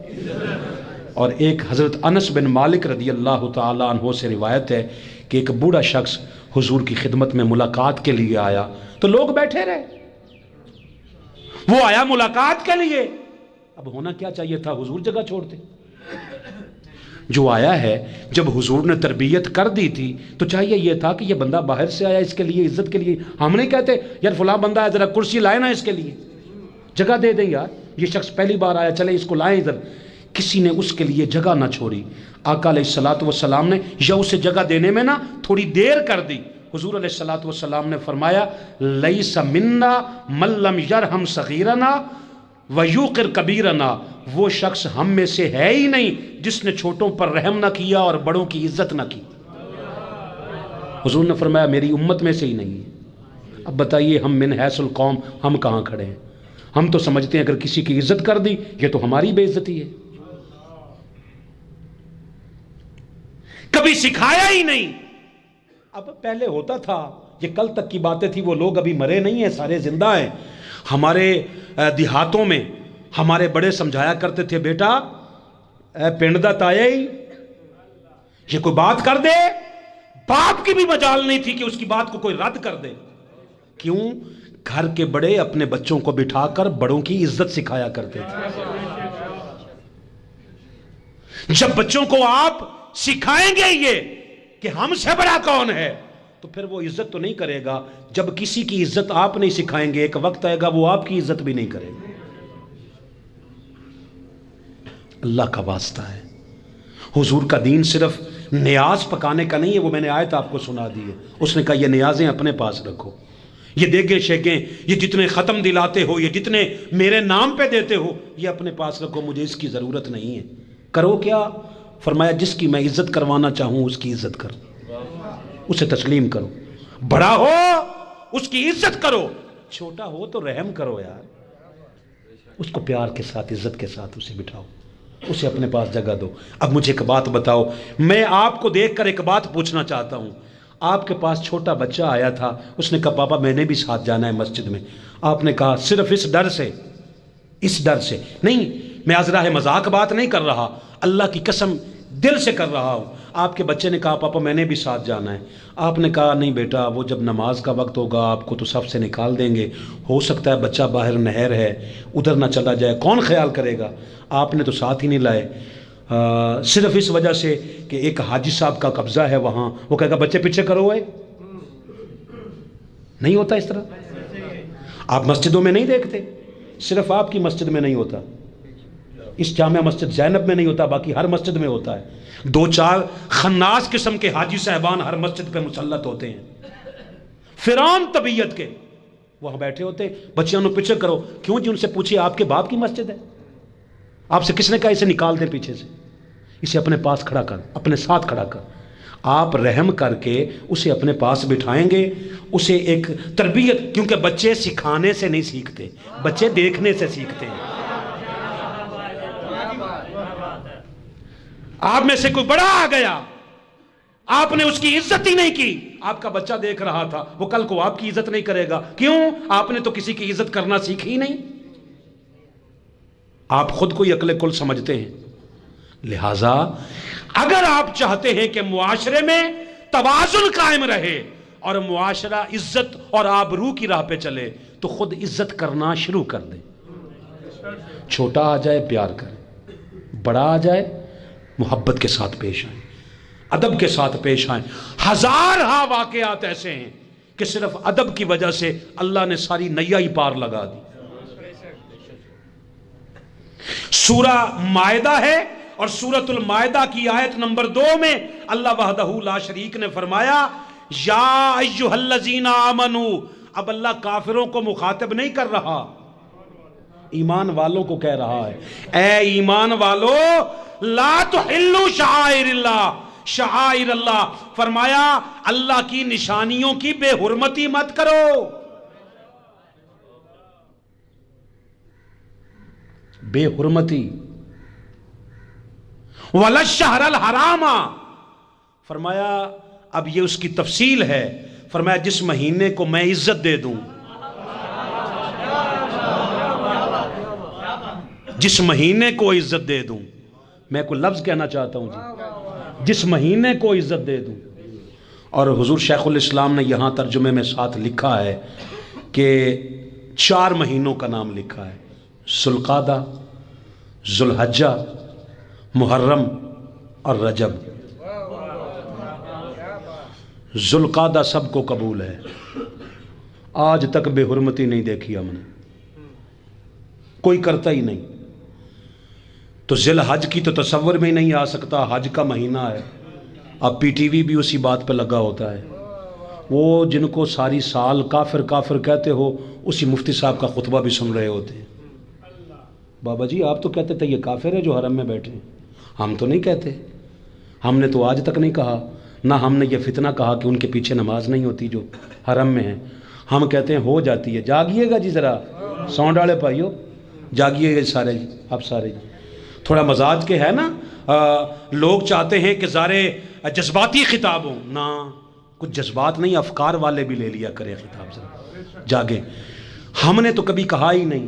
اور ایک حضرت انس بن مالک رضی اللہ تعالیٰ عنہ سے روایت ہے کہ ایک بوڑھا شخص حضور کی خدمت میں ملاقات کے لیے آیا تو لوگ بیٹھے رہے، وہ آیا ملاقات کے لیے، اب ہونا کیا چاہیے تھا، حضور جگہ چھوڑتے۔ جو آیا ہے جب حضور نے تربیت کر دی تھی تو چاہیے یہ تھا کہ یہ بندہ باہر سے آیا، اس کے لیے عزت کے لیے ہم نہیں کہتے یار فلاں بندہ ہے ذرا کرسی لائے نا اس کے لیے، جگہ دے دیں یار، یہ شخص پہلی بار آیا چلے اس کو لائیں ادھر۔ کسی نے اس کے لیے جگہ نہ چھوڑی، آقا علیہ الصلاۃ والسلام نے یا اسے جگہ دینے میں نا تھوڑی دیر کر دی۔ حضور علیہ الصلاۃ والسلام نے فرمایا لیس منا من لم یرحم صغیرنا ویوقر کبیرنا، وہ شخص ہم میں سے ہے ہی نہیں جس نے چھوٹوں پر رحم نہ کیا اور بڑوں کی عزت نہ کی۔ حضور نے فرمایا میری امت میں سے ہی نہیں ہے۔ اب بتائیے ہم من حیث القوم ہم کہاں کھڑے ہیں؟ ہم تو سمجھتے ہیں اگر کسی کی عزت کر دی یہ تو ہماری بے عزتی ہے، کبھی سکھایا ہی نہیں۔ اب پہلے ہوتا تھا، یہ کل تک کی باتیں تھی، وہ لوگ ابھی مرے نہیں ہیں، سارے زندہ ہیں۔ ہمارے دیہاتوں میں ہمارے بڑے سمجھایا کرتے تھے بیٹا اے پنڈ دا تایا ہی یہ کوئی بات کر دے، باپ کی بھی مجال نہیں تھی کہ اس کی بات کو کوئی رد کر دے۔ کیوں؟ گھر کے بڑے اپنے بچوں کو بٹھا کر بڑوں کی عزت سکھایا کرتے تھے۔ جب بچوں کو آپ سکھائیں گے یہ کہ ہم سے بڑا کون ہے تو پھر وہ عزت تو نہیں کرے گا۔ جب کسی کی عزت آپ نہیں سکھائیں گے ایک وقت آئے گا وہ آپ کی عزت بھی نہیں کرے گا۔ اللہ کا واسطہ ہے، حضور کا دین صرف نیاز پکانے کا نہیں ہے، وہ میں نے آیت آپ کو سنا دی ہے۔ اس نے کہا یہ نیازیں اپنے پاس رکھو، یہ دیگے شیگیں، یہ جتنے ختم دلاتے ہو، یہ جتنے میرے نام پہ دیتے ہو، یہ اپنے پاس رکھو، مجھے اس کی ضرورت نہیں ہے۔ کرو کیا؟ فرمایا جس کی میں عزت کروانا چاہوں اس کی عزت کرو، اسے تسلیم کرو، بڑا ہو اس کی عزت کرو، چھوٹا ہو تو رحم کرو یار، اس کو پیار کے ساتھ عزت کے ساتھ اسے بٹھاؤ، اسے اپنے پاس جگہ دو۔ اب مجھے ایک بات بتاؤ، میں آپ کو دیکھ کر ایک بات پوچھنا چاہتا ہوں۔ آپ کے پاس چھوٹا بچہ آیا تھا، اس نے کہا پاپا میں نے بھی ساتھ جانا ہے مسجد میں۔ آپ نے کہا صرف اس ڈر سے نہیں، میں ازراہ مذاق بات نہیں کر رہا، اللہ کی قسم دل سے کر رہا ہوں۔ آپ کے بچے نے کہا پاپا میں نے بھی ساتھ جانا ہے۔ آپ نے کہا نہیں بیٹا، وہ جب نماز کا وقت ہوگا آپ کو تو صف سے نکال دیں گے، ہو سکتا ہے بچہ باہر نہر ہے ادھر نہ چلا جائے، کون خیال کرے گا؟ آپ نے تو ساتھ ہی نہیں لائے، صرف اس وجہ سے کہ ایک حاجی صاحب کا قبضہ ہے وہاں، وہ کہے گا بچے پیچھے کرو ہے، نہیں ہوتا اس طرح۔ آپ مسجدوں میں نہیں دیکھتے، صرف آپ کی مسجد میں نہیں ہوتا، اس جامع مسجد زینب میں نہیں ہوتا، باقی ہر مسجد میں ہوتا ہے۔ 2-4 خناس قسم کے حاجی صاحبان ہر مسجد پہ مسلط ہوتے ہیں، فرعون طبیعت کے، وہاں بیٹھے ہوتے، بچیاں انہوں پیچھے کرو، کیوں جی؟ ان سے پوچھئے آپ کے باپ کی مسجد ہے؟ آپ سے کس نے کہا اسے نکال دیں پیچھے سے؟ اسے اپنے پاس کھڑا کر، اپنے ساتھ کھڑا کر۔ آپ رحم کر کے اسے اپنے پاس بٹھائیں گے، اسے ایک تربیت، کیونکہ بچے سکھانے سے نہیں سیکھتے، بچے دیکھنے سے سیکھتے ہیں۔ آپ میں سے کوئی بڑا آ گیا، آپ نے اس کی عزت ہی نہیں کی، آپ کا بچہ دیکھ رہا تھا، وہ کل کو آپ کی عزت نہیں کرے گا، کیوں؟ آپ نے تو کسی کی عزت کرنا سیکھی ہی نہیں۔ آپ خود کو ہی عقل کل سمجھتے ہیں، لہٰذا اگر آپ چاہتے ہیں کہ معاشرے میں توازن قائم رہے اور معاشرہ عزت اور آبرو کی راہ پہ چلے تو خود عزت کرنا شروع کر دیں۔ چھوٹا آ جائے پیار کریں، بڑا آ جائے محبت کے ساتھ پیش آئیں، ادب کے ساتھ پیش آئیں۔ ہزارہا واقعات ایسے ہیں کہ صرف ادب کی وجہ سے اللہ نے ساری نیا ہی پار لگا دی۔ سورہ مائدہ ہے، اور سورۃ المائدہ کی آیت نمبر 2 میں اللہ وحدہ لا شریک نے فرمایا یا ایھا الذین آمنوا۔ اب اللہ کافروں کو مخاطب نہیں کر رہا، ایمان والوں کو کہہ رہا ہے، اے ایمان والو لا تحلوا شعائر اللہ، شعائر اللہ، فرمایا اللہ کی نشانیوں کی بے حرمتی مت کرو، بے حرمتی۔ وَلَا الشَّهْرَ الْحَرَامَ، فرمایا اب یہ اس کی تفصیل ہے، فرمایا جس مہینے کو میں عزت دے دوں، جس مہینے کو عزت دے دوں، میں کوئی لفظ کہنا چاہتا ہوں جی، جس مہینے کو عزت دے دوں۔ اور حضور شیخ الاسلام نے یہاں ترجمے میں ساتھ لکھا ہے کہ 4 مہینوں کا نام لکھا ہے، ذوالقعدہ، ذوالحجہ، محرم اور رجب۔ ذوالقعدہ سب کو قبول ہے، آج تک بے حرمتی نہیں دیکھی ہم نے، کوئی کرتا ہی نہیں۔ تو ذی الحج کی تو تصور میں ہی نہیں آ سکتا، حج کا مہینہ ہے۔ اب پی ٹی وی بھی اسی بات پہ لگا ہوتا ہے، وہ جن کو ساری سال کافر کافر کہتے ہو اسی مفتی صاحب کا خطبہ بھی سن رہے ہوتے ہیں۔ بابا جی آپ تو کہتے تھے یہ کافر ہے جو حرم میں بیٹھے ہیں، ہم تو نہیں کہتے، ہم نے تو آج تک نہیں کہا، نہ ہم نے یہ فتنہ کہا کہ ان کے پیچھے نماز نہیں ہوتی جو حرم میں ہیں، ہم کہتے ہیں ہو جاتی ہے۔ جاگیے گا جی، ذرا سونڈ والے بھائیو جاگیے گا سارے جی، آپ سارے جی، تھوڑا مزاج کے ہے نا، لوگ چاہتے ہیں کہ سارے جذباتی خطاب ہوں، نہ کچھ جذبات نہیں، افکار والے بھی لے لیا کرے خطاب، ذرا جاگیں۔ ہم نے تو کبھی کہا ہی نہیں،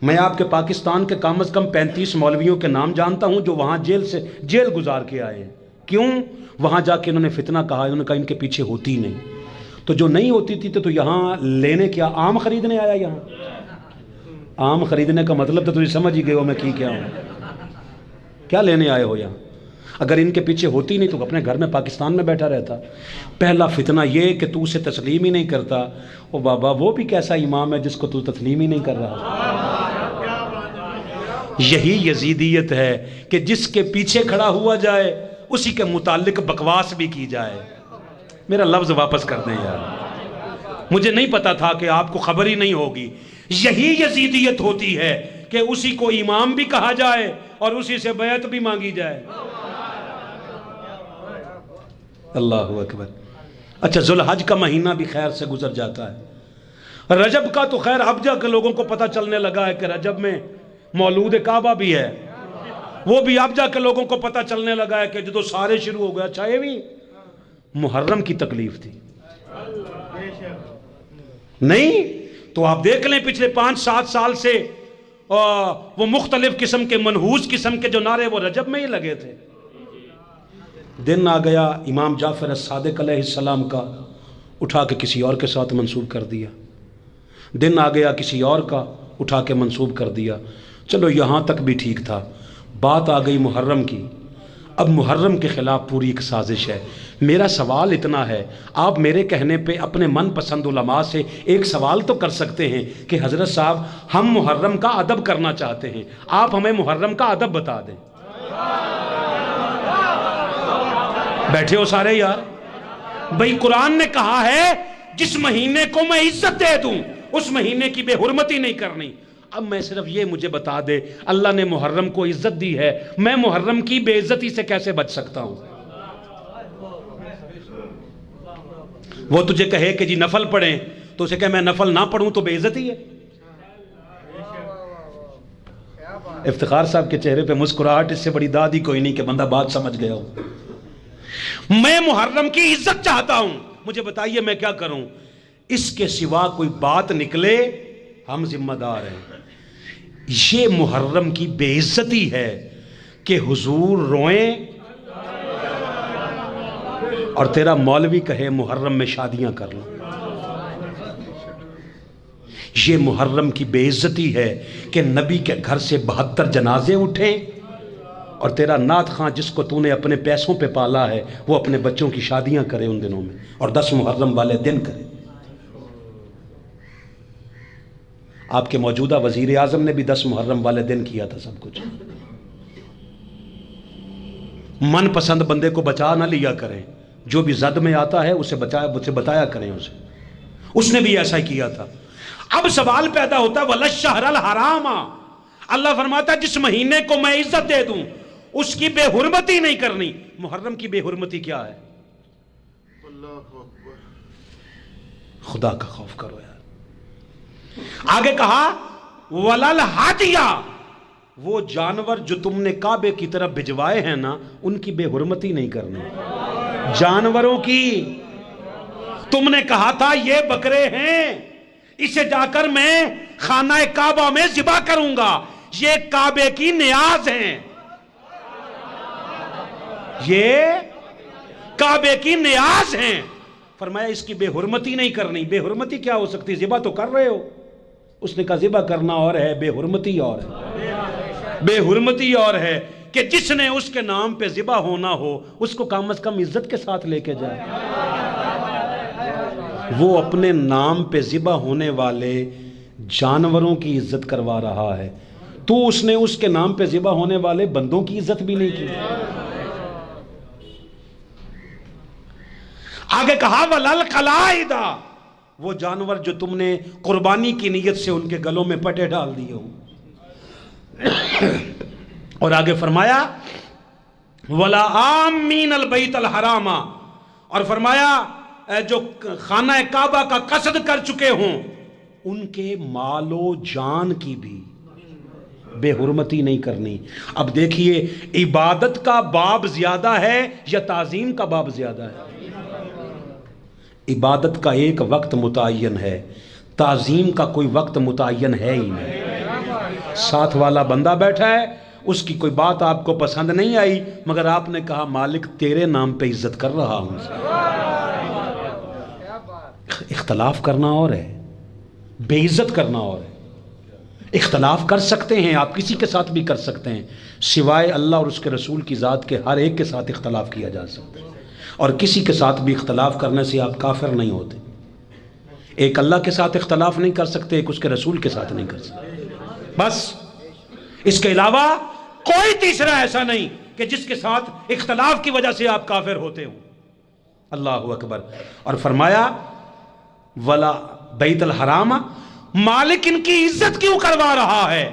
میں آپ کے پاکستان کے کم از کم 35 مولویوں کے نام جانتا ہوں جو وہاں جیل گزار کے آئے ہیں، کیوں؟ وہاں جا کے انہوں نے فتنہ کہا، انہوں نے کہا ان کے پیچھے ہوتی نہیں، تو جو نہیں ہوتی تھی تو یہاں لینے کیا، آم خریدنے آیا؟ یہاں آم خریدنے کا مطلب تو تجھے سمجھ ہی گئے ہو میں کیا ہوں، کیا لینے آئے ہو یہاں؟ اگر ان کے پیچھے ہوتی نہیں تو اپنے گھر میں پاکستان میں بیٹھا رہتا۔ پہلا فتنہ یہ کہ تو اسے تسلیم ہی نہیں کرتا، او بابا وہ بھی کیسا امام ہے جس کو تو تسلیم ہی نہیں کر رہا۔ یہی یزیدیت ہے کہ جس کے پیچھے کھڑا ہوا جائے اسی کے متعلق بکواس بھی کی جائے۔ میرا لفظ واپس کر دیں یار، مجھے نہیں پتا تھا کہ آپ کو خبر ہی نہیں ہوگی۔ یہی یزیدیت ہوتی ہے کہ اسی کو امام بھی کہا جائے اور اسی سے بیعت بھی مانگی جائے۔ اللہ اکبر۔ اچھا ذوالحج کا مہینہ بھی خیر سے گزر جاتا ہے، رجب کا تو خیر اب جا کے لوگوں کو پتہ چلنے لگا ہے کہ رجب میں مولود کعبہ بھی ہے، وہ بھی اب جا کے لوگوں کو پتہ چلنے لگا ہے کہ جو سارے شروع ہو گیا۔ اچھا یہ بھی محرم کی تکلیف تھی نہیں؟ تو آپ دیکھ لیں پچھلے 5-7 سال سے وہ مختلف قسم کے منحوس قسم کے جو نعرے وہ رجب میں ہی لگے تھے۔ دن آ گیا امام جعفر الصادق علیہ السلام کا، اٹھا کے کسی اور کے ساتھ منسوب کر دیا۔ دن آ گیا کسی اور کا، اٹھا کے منسوب کر دیا۔ چلو یہاں تک بھی ٹھیک تھا، بات آ گئی محرم کی۔ اب محرم کے خلاف پوری ایک سازش ہے۔ میرا سوال اتنا ہے، آپ میرے کہنے پہ اپنے من پسند علماء سے ایک سوال تو کر سکتے ہیں کہ حضرت صاحب ہم محرم کا ادب کرنا چاہتے ہیں، آپ ہمیں محرم کا ادب بتا دیں۔ بیٹھے ہو سارے یار؟ بھئی قرآن نے کہا ہے جس مہینے کو میں عزت دے دوں اس مہینے کی بے حرمتی نہیں کرنی۔ اب میں صرف یہ مجھے بتا دے، اللہ نے محرم کو عزت دی ہے، میں محرم کی بے عزتی سے کیسے بچ سکتا ہوں؟ وہ تجھے کہے کہ جی نفل پڑھیں تو اسے کہے میں نفل نہ پڑھوں تو بے عزتی ہے۔ افتخار صاحب کے چہرے پہ مسکراہٹ اس سے بڑی دادی کوئی نہیں کہ بندہ بات سمجھ گیا ہو۔ میں محرم کی عزت چاہتا ہوں، مجھے بتائیے میں کیا کروں؟ اس کے سوا کوئی بات نکلے ہم ذمہ دار ہیں۔ یہ محرم کی بے عزتی ہے کہ حضور روئیں اور تیرا مولوی کہے محرم میں شادیاں کر لو۔ یہ محرم کی بے عزتی ہے کہ نبی کے گھر سے 72 جنازے اٹھیں اور تیرا نعت خاں جس کو تو نے اپنے پیسوں پہ پالا ہے وہ اپنے بچوں کی شادیاں کرے ان دنوں میں اور 10 محرم والے دن کرے۔ آپ کے موجودہ وزیر اعظم نے بھی 10 محرم والے دن کیا تھا سب کچھ۔ من پسند بندے کو بچا نہ لیا کریں، جو بھی زد میں آتا ہے اسے بتایا کریں اسے۔ اس نے بھی ایسا ہی کیا تھا۔ اب سوال پیدا ہوتا ہے وَلَشَّهْرَ الْحَرَامَ، اللہ فرماتا ہے جس مہینے کو میں عزت دے دوں اس کی بے حرمتی نہیں کرنی۔ محرم کی بے حرمتی کیا ہے؟ خدا کا خوف کرو یار۔ آگے کہا وَلَلْحَادِيَ، وہ جانور جو تم نے کعبے کی طرف بھجوائے ہیں نا ان کی بے حرمتی نہیں کرنی۔ جانوروں کی تم نے کہا تھا یہ بکرے ہیں، اسے جا کر میں خانہ کعبہ میں ذبح کروں گا، یہ کعبے کی نیاز ہیں، یہ کعبے کی نیاز ہیں۔ فرمایا اس کی بے حرمتی نہیں کرنی۔ بے حرمتی کیا ہو سکتی؟ ذبح تو کر رہے ہو۔ اس نے کہا ذبح کرنا اور ہے، بے حرمتی اور ہے۔ بے حرمتی اور ہے کہ جس نے اس کے نام پہ ذبح ہونا ہو اس کو کم از کم عزت کے ساتھ لے کے جائے۔ وہ اپنے نام پہ ذبح ہونے والے جانوروں کی عزت کروا رہا ہے، تو اس نے اس کے نام پہ ذبح ہونے والے بندوں کی عزت بھی نہیں کی۔ آگے کہا وَلَلْقَلَائِدَ، وہ جانور جو تم نے قربانی کی نیت سے ان کے گلوں میں پٹے ڈال دیے ہو۔ اور آگے فرمایا وَلَا آمِّينَ الْبَيْتَ الْحَرَامَ، اور فرمایا جو خانہ کعبہ کا قصد کر چکے ہوں ان کے مال و جان کی بھی بے حرمتی نہیں کرنی۔ اب دیکھیے عبادت کا باب زیادہ ہے یا تعظیم کا باب زیادہ ہے؟ عبادت کا ایک وقت متعین ہے، تعظیم کا کوئی وقت متعین ہے ہی نہیں۔ ساتھ والا بندہ بیٹھا ہے، اس کی کوئی بات آپ کو پسند نہیں آئی مگر آپ نے کہا مالک تیرے نام پہ عزت کر رہا ہوں۔ اختلاف کرنا اور ہے، بے عزت کرنا اور ہے۔ اختلاف کر سکتے ہیں آپ، کسی کے ساتھ بھی کر سکتے ہیں، سوائے اللہ اور اس کے رسول کی ذات کے ہر ایک کے ساتھ اختلاف کیا جا سکتا ہے، اور کسی کے ساتھ بھی اختلاف کرنے سے آپ کافر نہیں ہوتے۔ ایک اللہ کے ساتھ اختلاف نہیں کر سکتے، ایک اس کے رسول کے ساتھ نہیں کر سکتے، بس اس کے علاوہ کوئی تیسرا ایسا نہیں کہ جس کے ساتھ اختلاف کی وجہ سے آپ کافر ہوتے ہوں۔ اللہ اکبر۔ اور فرمایا ولا بیت الحرام، مالک ان کی عزت کیوں کروا رہا ہے؟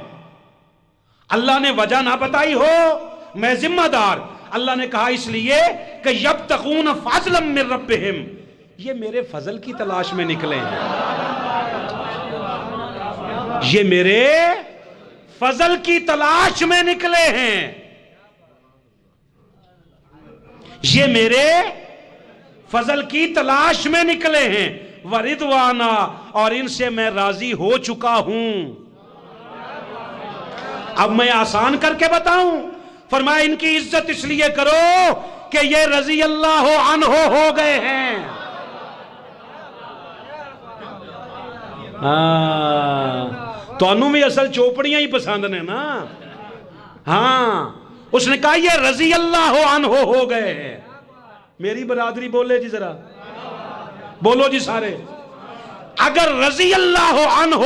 اللہ نے وجہ نہ بتائی ہو میں ذمہ دار۔ اللہ نے کہا اس لیے کہ یبتغون فضلا من ربہم، یہ میرے فضل کی تلاش میں نکلے ہیں، یہ میرے فضل کی تلاش میں نکلے ہیں، یہ میرے فضل کی تلاش میں نکلے ہیں، وردوانا، اور ان سے میں راضی ہو چکا ہوں۔ اب میں آسان کر کے بتاؤں، فرمایا ان کی عزت اس لیے کرو کہ یہ رضی اللہ عنہ ہو گئے ہیں۔ تو انہوں میں اصل چوپڑیاں ہی پسند نے نا، ہاں اس نے کہا یہ رضی اللہ عنہ ہو گئے ہیں. میری برادری بولے جی ذرا, بولو جی سارے. اگر رضی اللہ عنہ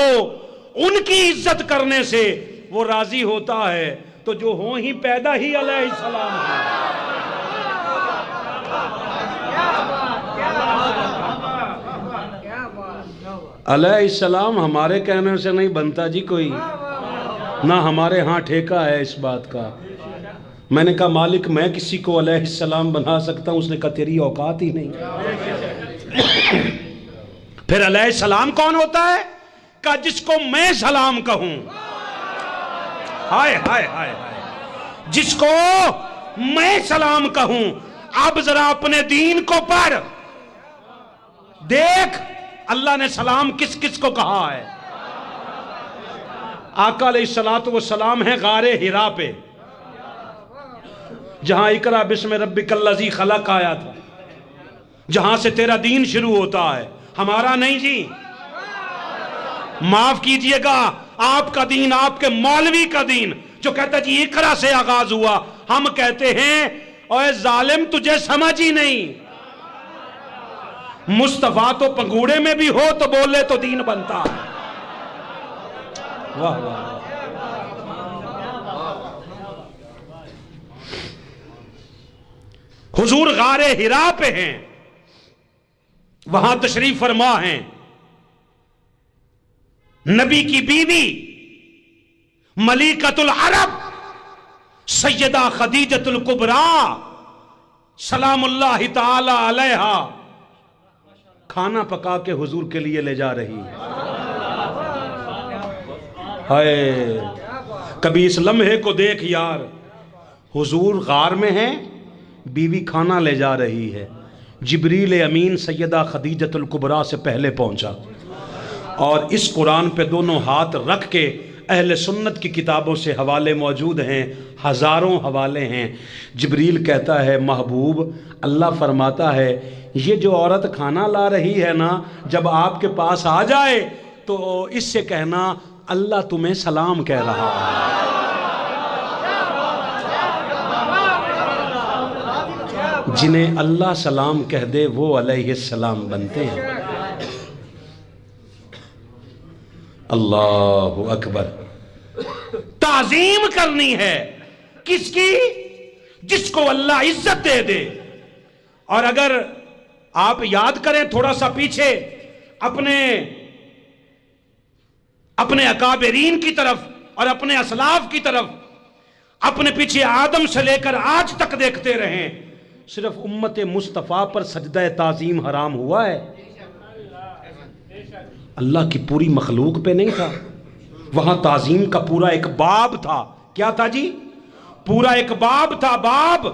ان کی عزت کرنے سے وہ راضی ہوتا ہے تو جو ہوں ہی پیدا ہی علیہ السلام ہے. علیہ السلام ہمارے کہنے سے نہیں بنتا جی کوئی, نہ ہمارے ہاں ٹھیکہ ہے اس بات کا. میں نے کہا مالک میں کسی کو علیہ السلام بنا سکتا ہوں. اس نے کہا تیری اوقات ہی نہیں. پھر علیہ السلام کون ہوتا ہے؟ کہ جس کو میں سلام کہوں. ہائے ہائے ہائے ہائے, جس کو میں سلام کہوں. اب ذرا اپنے دین کو پڑھ, دیکھ اللہ نے سلام کس کس کو کہا ہے. آقا علیہ السلام ہیں غار حرا پہ, جہاں اقرا بسم ربک الذی خلق آیا تھا, جہاں سے تیرا دین شروع ہوتا ہے, ہمارا نہیں جی. معاف کیجئے گا, آپ کا دین, آپ کے مولوی کا دین جو کہتا ہے جی اقرا سے آغاز ہوا, ہم کہتے ہیں اوے ظالم تجھے سمجھ ہی نہیں. مصطفیٰ تو پنگوڑے میں بھی ہو تو بولے تو دین بنتا. واہ واہ. حضور غار حرا پہ ہیں, وہاں تشریف فرما ہیں. نبی کی بیوی ملیکۃ العرب سیدہ خدیجۃ الکبریٰ سلام اللہ تعالی علیہا کھانا پکا کے حضور کے لیے لے جا رہی ہے. ہائے کبھی اس لمحے کو دیکھ یار, حضور غار میں ہیں, بیوی کھانا لے جا رہی ہے. جبریل امین سیدہ خدیجۃ الکبریٰ سے پہلے پہنچا, اور اس قرآن پہ دونوں ہاتھ رکھ کے اہل سنت کی کتابوں سے حوالے موجود ہیں, ہزاروں حوالے ہیں. جبریل کہتا ہے محبوب, اللہ فرماتا ہے یہ جو عورت کھانا لا رہی ہے نا, جب آپ کے پاس آ جائے تو اس سے کہنا اللہ تمہیں سلام کہہ رہا ہے. جنہیں اللہ سلام کہہ دے وہ علیہ السلام بنتے ہیں. اللہ اکبر. تعظیم کرنی ہے کس کی؟ جس کو اللہ عزت دے دے. اور اگر آپ یاد کریں تھوڑا سا پیچھے اپنے اکابرین کی طرف اور اپنے اسلاف کی طرف, اپنے پیچھے آدم سے لے کر آج تک دیکھتے رہیں, صرف امت مصطفیٰ پر سجدہ تعظیم حرام ہوا ہے, اللہ کی پوری مخلوق پہ نہیں تھا. وہاں تعظیم کا پورا ایک باب تھا. کیا تھا جی؟ پورا ایک باب تھا. باب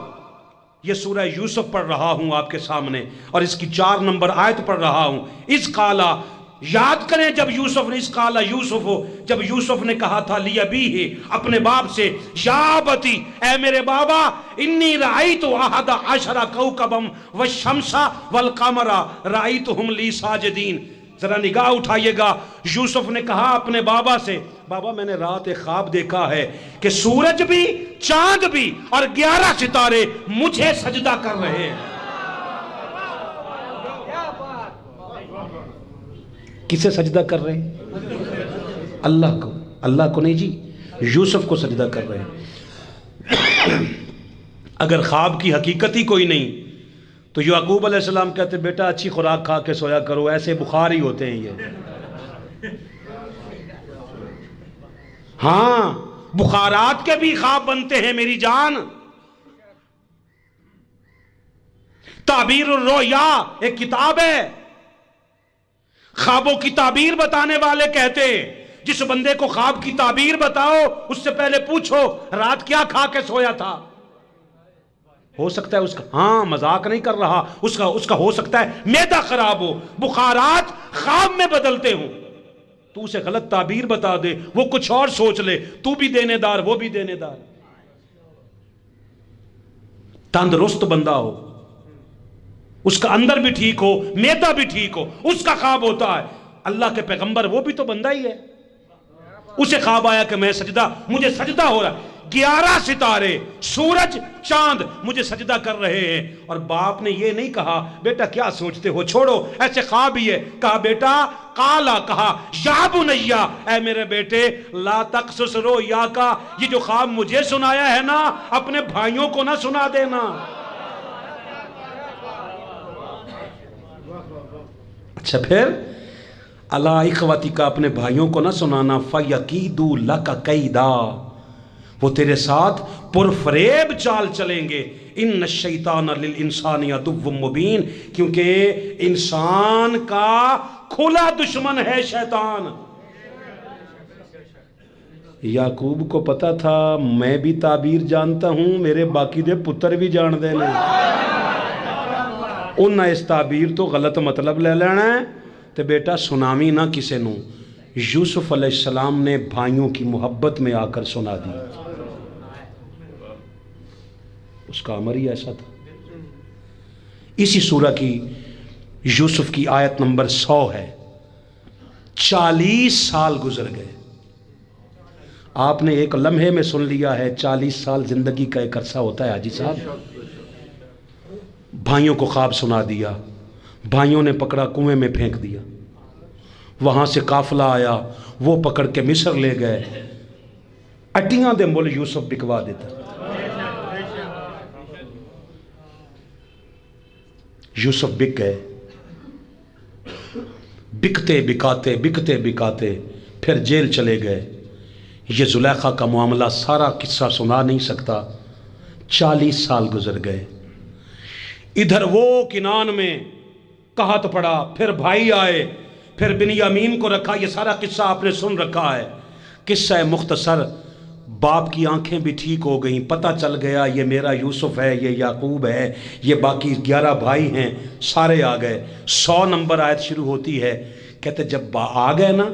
یہ سورہ یوسف پڑھ رہا ہوں آپ کے سامنے, اور اس کی 4 نمبر آیت پڑھ رہا ہوں. اذ قالا, یاد کریں جب یوسف نے, اذ قالا یوسف, جب یوسف نے کہا تھا لیابیہ, اپنے باپ سے, یا ابتی, اے میرے بابا, انی رأیت احد عشر کوکبا والشمس والقمر رأیتہم لی ساجدین. ذرا نگاہ اٹھائیے گا. یوسف نے کہا اپنے بابا سے, بابا میں نے رات ایک خواب دیکھا ہے کہ سورج بھی, چاند بھی اور 11 ستارے مجھے سجدہ کر رہے ہیں. کسے سجدہ کر رہے ہیں؟ اللہ کو. اللہ کو نہیں جی, یوسف کو سجدہ کر رہے ہیں. اگر خواب کی حقیقت ہی کوئی نہیں تو یعقوب علیہ السلام کہتے بیٹا اچھی خوراک کھا کے سویا کرو, ایسے بخار ہی ہوتے ہیں یہ. ہاں بخارات کے بھی خواب بنتے ہیں میری جان. تعبیر الرؤیا ایک کتاب ہے, خوابوں کی تعبیر بتانے والے کہتے ہیں جس بندے کو خواب کی تعبیر بتاؤ اس سے پہلے پوچھو رات کیا کھا کے سویا تھا. ہو سکتا ہے اس کا, ہاں مذاق نہیں کر رہا, اس کا ہو سکتا ہے معدہ خراب ہو, بخارات خواب میں بدلتے ہوں, تو اسے غلط تعبیر بتا دے, وہ کچھ اور سوچ لے, تو بھی دینے دار وہ بھی دینے دار. تندرست بندہ ہو, اس کا اندر بھی ٹھیک ہو, معدہ بھی ٹھیک ہو, اس کا خواب ہوتا ہے. اللہ کے پیغمبر وہ بھی تو بندہ ہی ہے. اسے خواب آیا کہ مجھے سجدہ ہو رہا، 11 ستارے، سورج، چاند مجھے سجدہ کر رہے ہیں۔ اور باپ نے یہ نہیں کہا بیٹا کیا سوچتے ہو، چھوڑو ایسے خواب ہی ہے، کہا بیٹا قالا، کہا یا بنیا، اے میرے بیٹے لا تقصص رؤیاک، یہ جو خواب مجھے سنایا ہے نا اپنے بھائیوں کو نہ سنا دینا۔ اچھا پھر الا اخوتک، اپنے بھائیوں کو نہ سنانا، فیکیدوا لک کیدا، وہ تیرے ساتھ پرفریب چال چلیں گے۔ ان الشیطان للانسان عدو مبین، کیونکہ انسان کا کھلا دشمن ہے شیطان۔ یعقوب کو پتا تھا میں بھی تعبیر جانتا ہوں، میرے باقی دے پتر بھی جان دے نہیں، انہاں اس تعبیر تو غلط مطلب لے لینا ہے تو بیٹا سنامی نہ کسے نوں۔ یوسف علیہ السلام نے بھائیوں کی محبت میں آ کر سنا دی، اس کا امر ہی ایسا تھا۔ اسی سورہ کی یوسف کی آیت نمبر 100 ہے۔ 40 سال گزر گئے، آپ نے ایک لمحے میں سن لیا ہے، 40 سال زندگی کا ایک عرصہ ہوتا ہے حاجی صاحب۔ بھائیوں کو خواب سنا دیا، بھائیوں نے پکڑا کنویں میں پھینک دیا، وہاں سے قافلہ آیا، وہ پکڑ کے مصر لے گئے، اٹیاں دے مول یوسف بکوا دیتا۔ یوسف بک گئے، بکتے بکاتے پھر جیل چلے گئے۔ یہ زلیخا کا معاملہ سارا قصہ سنا نہیں سکتا، 40 سال گزر گئے۔ ادھر وہ کنان میں قحط پڑا، پھر بھائی آئے، پھر بنیامین کو رکھا، یہ سارا قصہ آپ نے سن رکھا ہے۔ قصہ مختصر، باپ کی آنکھیں بھی ٹھیک ہو گئیں، پتہ چل گیا یہ میرا یوسف ہے، یہ یعقوب ہے، یہ باقی 11 بھائی ہیں، سارے آ گئے۔ 100 نمبر آیت شروع ہوتی ہے، کہتے جب آ گئے نا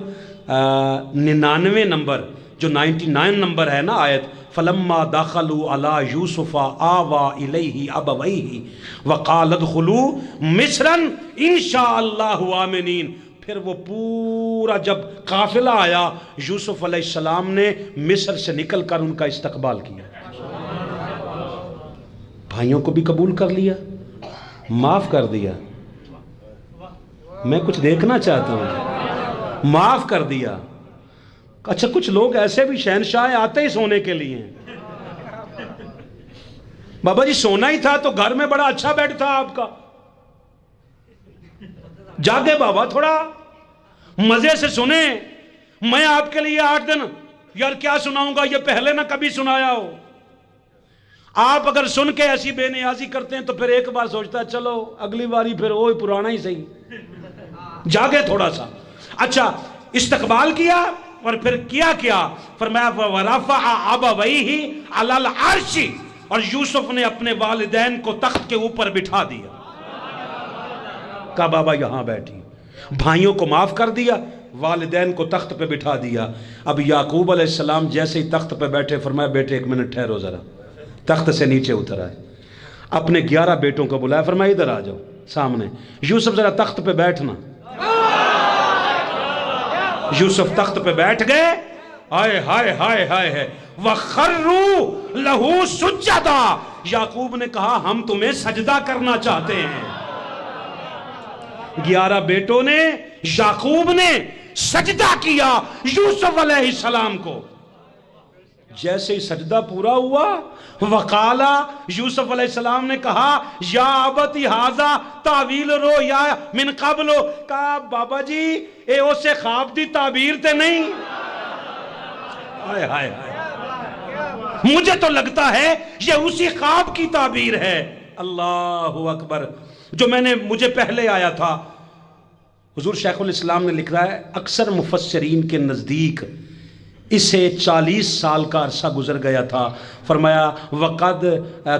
99 نمبر جو 99 نمبر ہے نا آیت، فلما دخلوا علی یوسف آوی الیہ ابویہ وقال ادخلوا مصر ان شاء اللہ آمنین، پھر وہ پورا جب قافلہ آیا یوسف علیہ السلام نے مصر سے نکل کر ان کا استقبال کیا، بھائیوں کو بھی قبول کر لیا، معاف کر دیا۔ میں کچھ دیکھنا چاہتا ہوں، معاف کر دیا۔ اچھا کچھ لوگ ایسے بھی شہنشاہ آتے ہی سونے کے لیے ہیں۔ بابا جی سونا ہی تھا تو گھر میں بڑا اچھا بیڈ تھا آپ کا، جاگے بابا تھوڑا مزے سے سنیں۔ میں آپ کے لیے 8 دن یار کیا سناؤں گا، یہ پہلے نہ کبھی سنایا ہو۔ آپ اگر سن کے ایسی بے نیازی کرتے ہیں تو پھر ایک بار سوچتا ہے چلو اگلی باری پھر وہی پرانا ہی صحیح، جاگے تھوڑا سا۔ اچھا استقبال کیا اور پھر کیا فرمایا وَرَفَعَ أَبَوَيْهِ عَلَى الْعَرْشِ، اور یوسف نے اپنے والدین کو تخت کے اوپر بٹھا دیا، کہا بابا یہاں بیٹھی، بھائیوں کو معاف کر دیا، والدین کو تخت پہ بٹھا دیا۔ اب یعقوب علیہ السلام جیسے ہی تخت پہ بیٹھے فرمایا بیٹے 1 منٹ ٹھہرو ذرا، تخت سے نیچے اتر آئے، اپنے 11 بیٹوں کو بلایا، فرمایا ادھر آ جاؤ سامنے، یوسف ذرا تخت پہ بیٹھنا۔ یوسف تخت پہ بیٹھ گئے، ہائے ہائے ہائے ہائے، وَخَرُّوا لَهُ سُجَّدًا، یعقوب نے کہا ہم تمہیں سجدہ کرنا چاہتے ہیں۔ 11 بیٹوں نے، یعقوب نے سجدہ کیا یوسف علیہ السلام کو۔ جیسے ہی سجدہ پورا ہوا، وقالا، یوسف علیہ السلام نے کہا یا ابتی ھذا تعویل رؤیا من قبل، کہا بابا جی اے اسے خواب دی تعبیر تے نہیں، ہائے ہائے ہائے، مجھے تو لگتا ہے یہ اسی خواب کی تعبیر ہے۔ اللہ اکبر، جو مجھے پہلے آیا تھا۔ حضور شیخ الاسلام نے لکھ رہا ہے اکثر مفسرین کے نزدیک اسے 40 سال کا عرصہ گزر گیا تھا۔ فرمایا وَقَدْ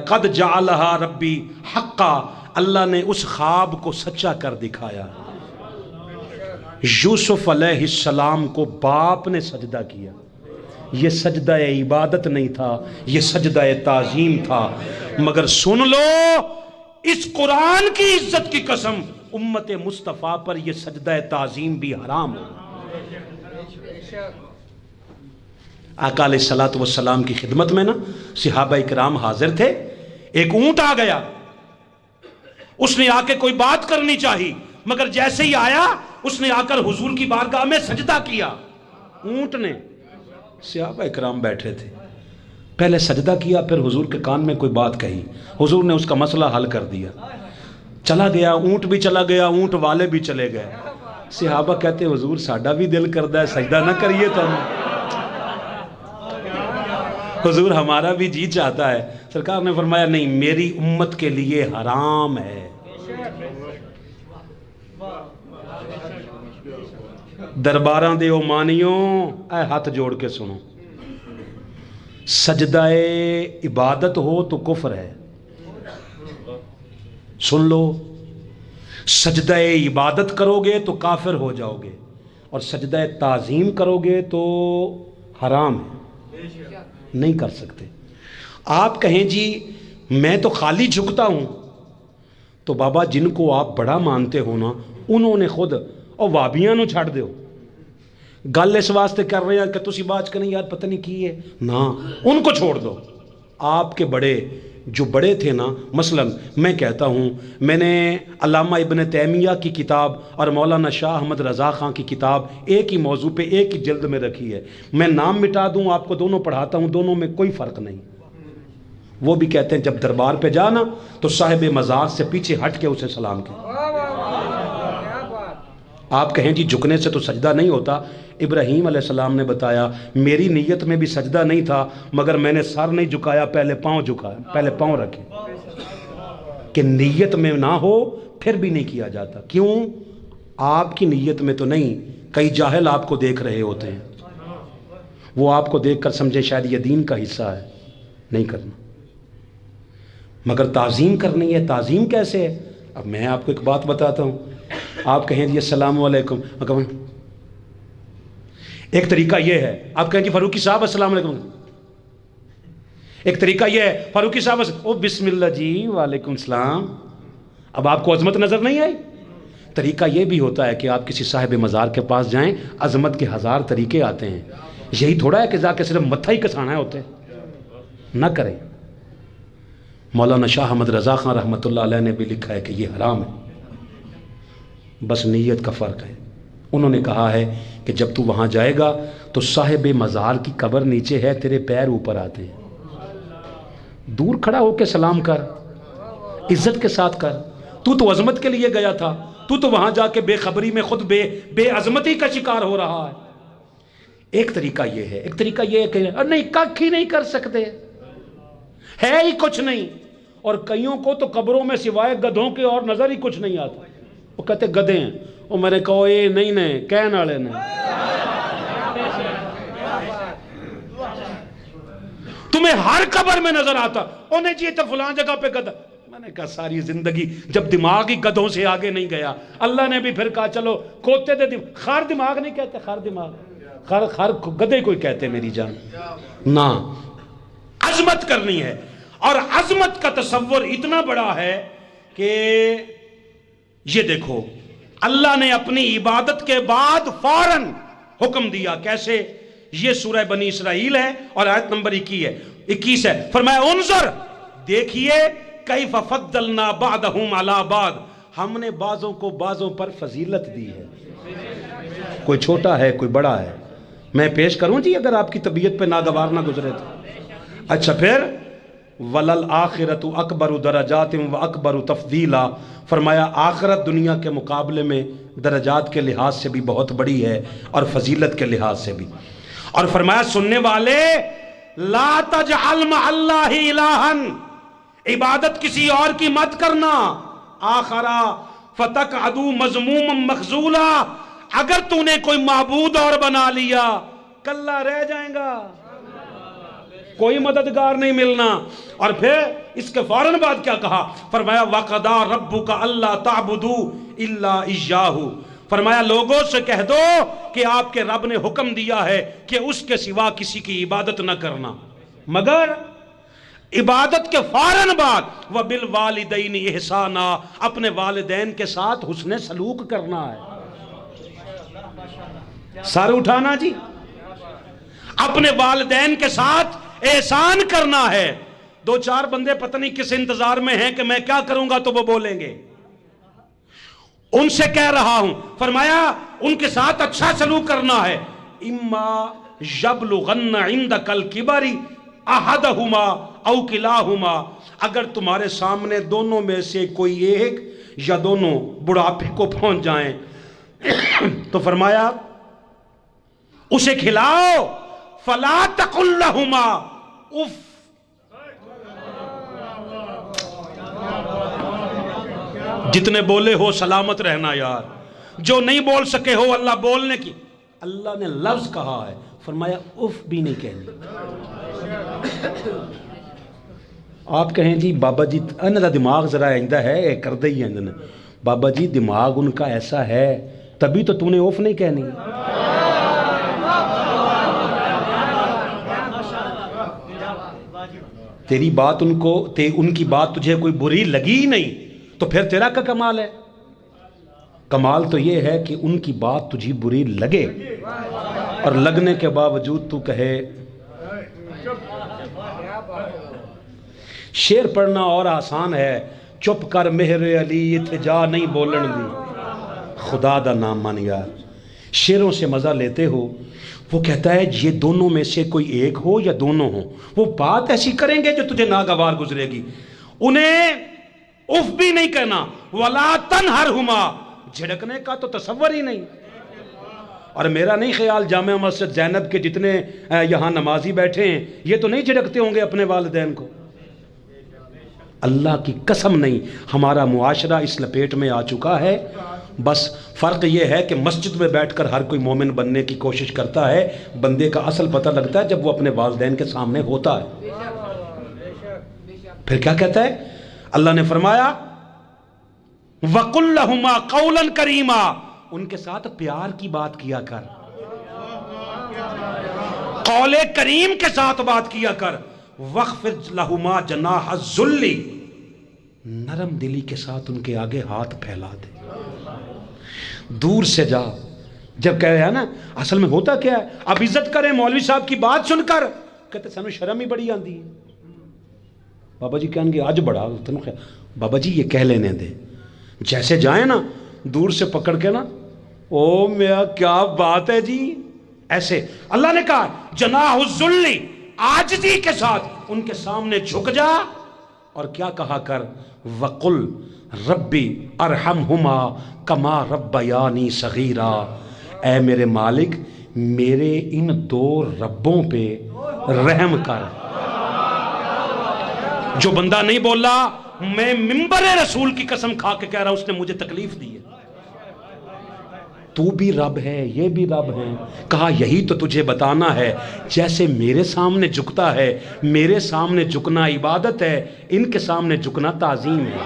قَدْ جَعَلَهَا رَبِّي حَقًّا، اللہ نے اس خواب کو سچا کر دکھایا۔ یوسف علیہ السلام کو باپ نے سجدہ کیا، یہ سجدہ عبادت نہیں تھا، یہ سجدہ تعظیم تھا۔ مگر سن لو اس قرآن کی عزت کی قسم، امت مصطفیٰ پر یہ سجدہ تعظیم بھی حرام ہو۔ آقا علیہ الصلوۃ والسلام کی خدمت میں نا صحابہ اکرام حاضر تھے. ایک اونٹ آ گیا, اس نے آ کے کوئی بات کرنی چاہی, مگر جیسے ہی آیا اس نے آ کر حضور کی بارگاہ میں سجدہ کیا. اونٹ نے, صحابہ اکرام بیٹھے تھے, پہلے سجدہ کیا, پھر حضور کے کان میں کوئی بات کہی, حضور نے اس کا مسئلہ حل کر دیا. چلا گیا, اونٹ بھی چلا گیا, اونٹ والے بھی چلے گئے. صحابہ کہتے حضور ساڈا بھی دل کردا ہے سجدہ نہ کریے تو. حضور ہمارا بھی جی چاہتا ہے. سرکار نے فرمایا نہیں, میری امت کے لیے حرام ہے. درباراں دے او مانیوں, اے ہاتھ جوڑ کے سنو, سجدہ عبادت ہو تو کفر ہے. سن لو, سجدہ عبادت کرو گے تو کافر ہو جاؤ گے, اور سجدہ تعظیم کرو گے تو حرام ہے, نہیں کر سکتے. آپ کہیں جی میں تو خالی جھکتا ہوں, تو بابا جن کو آپ بڑا مانتے ہو نا انہوں نے خود اور وابیاں نو چھڑ دیو. گل اس واسطے کر رہے ہیں کہ تسی بات کریں یار پتہ نہیں کی ہے نا, ان کو چھوڑ دو. آپ کے بڑے جو بڑے تھے نا, مثلا میں کہتا ہوں, میں نے علامہ ابن تیمیہ کی کتاب اور مولانا شاہ احمد رضا خان کی کتاب ایک ہی موضوع پہ ایک ہی جلد میں رکھی ہے. میں نام مٹا دوں آپ کو, دونوں پڑھاتا ہوں, دونوں میں کوئی فرق نہیں. وہ بھی کہتے ہیں جب دربار پہ جانا تو صاحب مزار سے پیچھے ہٹ کے اسے سلام کیا. آپ کہیں جی جھکنے سے تو سجدہ نہیں ہوتا. ابراہیم علیہ السلام نے بتایا میری نیت میں بھی سجدہ نہیں تھا, مگر میں نے سر نہیں جھکایا, پہلے پاؤں جھکایا, پہلے پاؤں رکھے. کہ نیت میں نہ ہو پھر بھی نہیں کیا جاتا. کیوں؟ آپ کی نیت میں تو نہیں, کئی جاہل آپ کو دیکھ رہے ہوتے ہیں, وہ آپ کو دیکھ کر سمجھے شاید یہ دین کا حصہ ہے, نہیں کرنا. مگر تعظیم کرنی ہے. تعظیم کیسے ہے؟ اب میں آپ کو ایک بات بتاتا ہوں. آپ کہیں جی السلام علیکم, ایک طریقہ یہ ہے. آپ کہیں جی فاروقی صاحب السلام علیکم, ایک طریقہ یہ ہے فاروقی صاحب او بسم اللہ جی وعلیکم السلام. اب آپ کو عظمت نظر نہیں آئی؟ طریقہ یہ بھی ہوتا ہے کہ آپ کسی صاحب مزار کے پاس جائیں, عظمت کے ہزار طریقے آتے ہیں. یہی تھوڑا ہے کہ جا کے صرف متھا ہی کسانا ہے ہوتے, نہ کریں. مولانا شاہ احمد رضا خان رحمۃ اللہ علیہ نے بھی لکھا ہے کہ یہ حرام ہے, بس نیت کا فرق ہے. انہوں نے کہا ہے کہ جب تو وہاں جائے گا تو صاحب مزار کی قبر نیچے ہے, تیرے پیر اوپر آتے ہیں, دور کھڑا ہو کے سلام کر, عزت کے ساتھ کر. تو عظمت کے لیے گیا تھا, تو وہاں جا کے بے خبری میں خود بے عظمتی کا شکار ہو رہا ہے. ایک طریقہ یہ ہے. ایک طریقہ یہ ہے کہ نہیں کھ ہی نہیں کر سکتے, ہے ہی کچھ نہیں. اور کئیوں کو تو قبروں میں سوائے گدھوں کے اور نظر ہی کچھ نہیں آتا. وہ کہتے گدھے ہیں. وہ میں نے کہا اے نہیں نہیں کہن والے نے, تمہیں ہر قبر میں نظر آتا. انہیں جی تو فلان جگہ پہ گدھا. میں نے کہا ساری زندگی جب دماغ ہی گدھوں سے آگے نہیں گیا, اللہ نے بھی پھر کہا چلو کھوتے دے خار دماغ نہیں کہتے, خار دماغ, خار گدھے کوئی کہتے میری جان نا. عظمت کرنی ہے, اور عظمت کا تصور اتنا بڑا ہے کہ یہ دیکھو اللہ نے اپنی عبادت کے بعد فوراً حکم دیا. کیسے؟ یہ سورہ بنی اسرائیل ہے اور آیت نمبر 21 ہے. فرمایا انظر, دیکھیے کیف فضلنا بعضهم علی بعض, ہم نے بعضوں کو بعضوں پر فضیلت دی ہے. کوئی چھوٹا ہے کوئی بڑا ہے. میں پیش کروں جی اگر آپ کی طبیعت پہ ناگوار نہ گزرے تو. اچھا پھر وَلَلْآخِرَةُ أَكْبَرُ دَرَجَاتٍ وَأَكْبَرُ تَفْضِيلًا, فرمایا آخرت دنیا کے مقابلے میں درجات کے لحاظ سے بھی بہت بڑی ہے اور فضیلت کے لحاظ سے بھی. اور فرمایا سننے والے لا تجعل مع اللہ الہا, عبادت کسی اور کی مت کرنا. آخرا فتقعدوا مذموما مخذولا, اگر تو نے کوئی معبود اور بنا لیا کلا رہ جائیں گا, کوئی مددگار نہیں ملنا. اور پھر اس کے فوراً بعد کیا کہا؟ فرمایا وَقَضَىٰ رَبُّكَ أَلَّا تَعْبُدُوا إِلَّا إِيَّاهُ, فرمایا لوگوں سے کہہ دو کہ آپ کے رب نے حکم دیا ہے کہ اس کے سوا کسی کی عبادت نہ کرنا. مگر عبادت کے فوراً بعد وَبِالْوَالِدَيْنِ إِحْسَانًا, اپنے والدین کے ساتھ حسن سلوک کرنا ہے. سر اٹھانا جی, اپنے والدین کے ساتھ احسان کرنا ہے. دو چار بندے پتہ نہیں کس انتظار میں ہیں کہ میں کیا کروں گا تو وہ بولیں گے. ان سے کہہ رہا ہوں, فرمایا ان کے ساتھ اچھا سلوک کرنا ہے. اما یبلغن عندک الکبر احدہما او کلاہما, اگر تمہارے سامنے دونوں میں سے کوئی ایک یا دونوں بڑھاپے کو پہنچ جائیں تو فرمایا اسے کھلاؤ. فلا تقل لہما اف, جتنے بولے ہو سلامت رہنا یار, جو نہیں بول سکے ہو اللہ بولنے کی, اللہ نے لفظ کہا ہے, فرمایا اف بھی نہیں کہنی. آپ کہیں جی بابا جی انہوں کا دماغ ذرا ایندہ ہے کردے ہی اندن, بابا جی دماغ ان کا ایسا ہے تبھی تو نے اف نہیں کہنی. تیری بات ان کی بات تجھے کوئی بری لگی ہی نہیں تو پھر تیرا کیا کمال ہے؟ کمال تو یہ ہے کہ ان کی بات تجھے بری لگے اور لگنے کے باوجود تو کہے. شعر پڑھنا اور آسان ہے, چپ کر مہر علی اتھے جا نہیں بولن دی, خدا دا نام مان یار. شعروں سے مزہ لیتے ہو. وہ کہتا ہے یہ دونوں میں سے کوئی ایک ہو یا دونوں ہو, وہ بات ایسی کریں گے جو تجھے ناگوار گزرے گی. انہیں اف بھی نہیں کہنا, ولا تنہرہما, جھڑکنے کا تو تصور ہی نہیں. اور میرا نہیں خیال جامع مسجد زینب کے جتنے یہاں نمازی بیٹھے ہیں یہ تو نہیں جھڑکتے ہوں گے اپنے والدین کو. اللہ کی قسم نہیں, ہمارا معاشرہ اس لپیٹ میں آ چکا ہے. بس فرق یہ ہے کہ مسجد میں بیٹھ کر ہر کوئی مومن بننے کی کوشش کرتا ہے, بندے کا اصل پتہ لگتا ہے جب وہ اپنے والدین کے سامنے ہوتا ہے. پھر کیا کہتا ہے اللہ نے فرمایا وَقُلْ لَهُمَا قَوْلًا كَرِيمًا, ان کے ساتھ پیار کی بات کیا کر, قول کریم کے ساتھ بات کیا کر. وَخْفِضْ لَهُمَا جَنَاحَ الذُّلِّ, نرم دلی کے ساتھ ان کے آگے ہاتھ پھیلا دے. دور سے جا. جب کہہ رہے ہیں نا اصل میں ہوتا کیا ہے, اب عزت کریں مولوی صاحب کی بات سن کر, کہتے سانو شرم ہی بڑی آندی ہے. بابا جی کہیں گے آج بڑا, بابا جی یہ کہہ لینے دے. جیسے جائیں نا دور سے پکڑ کے نا, او میاں کیا بات ہے جی, ایسے اللہ نے کہا جناح الذل, عاجزی کے ساتھ ان کے سامنے جھک جا. اور کیا کہا کر, وقل ربی ارحمہما کما ربیانی صغیرا, اے میرے مالک میرے ان دو ربوں پہ رحم کر. جو بندہ نہیں بولا میں منبر رسول کی قسم کھا کے کہہ رہا ہوں اس نے مجھے تکلیف دی ہے. تو بھی رب ہے یہ بھی رب ہے. کہا یہی تو تجھے بتانا ہے, جیسے میرے سامنے جھکتا ہے, میرے سامنے جھکنا عبادت ہے, ان کے سامنے جھکنا تعظیم ہے.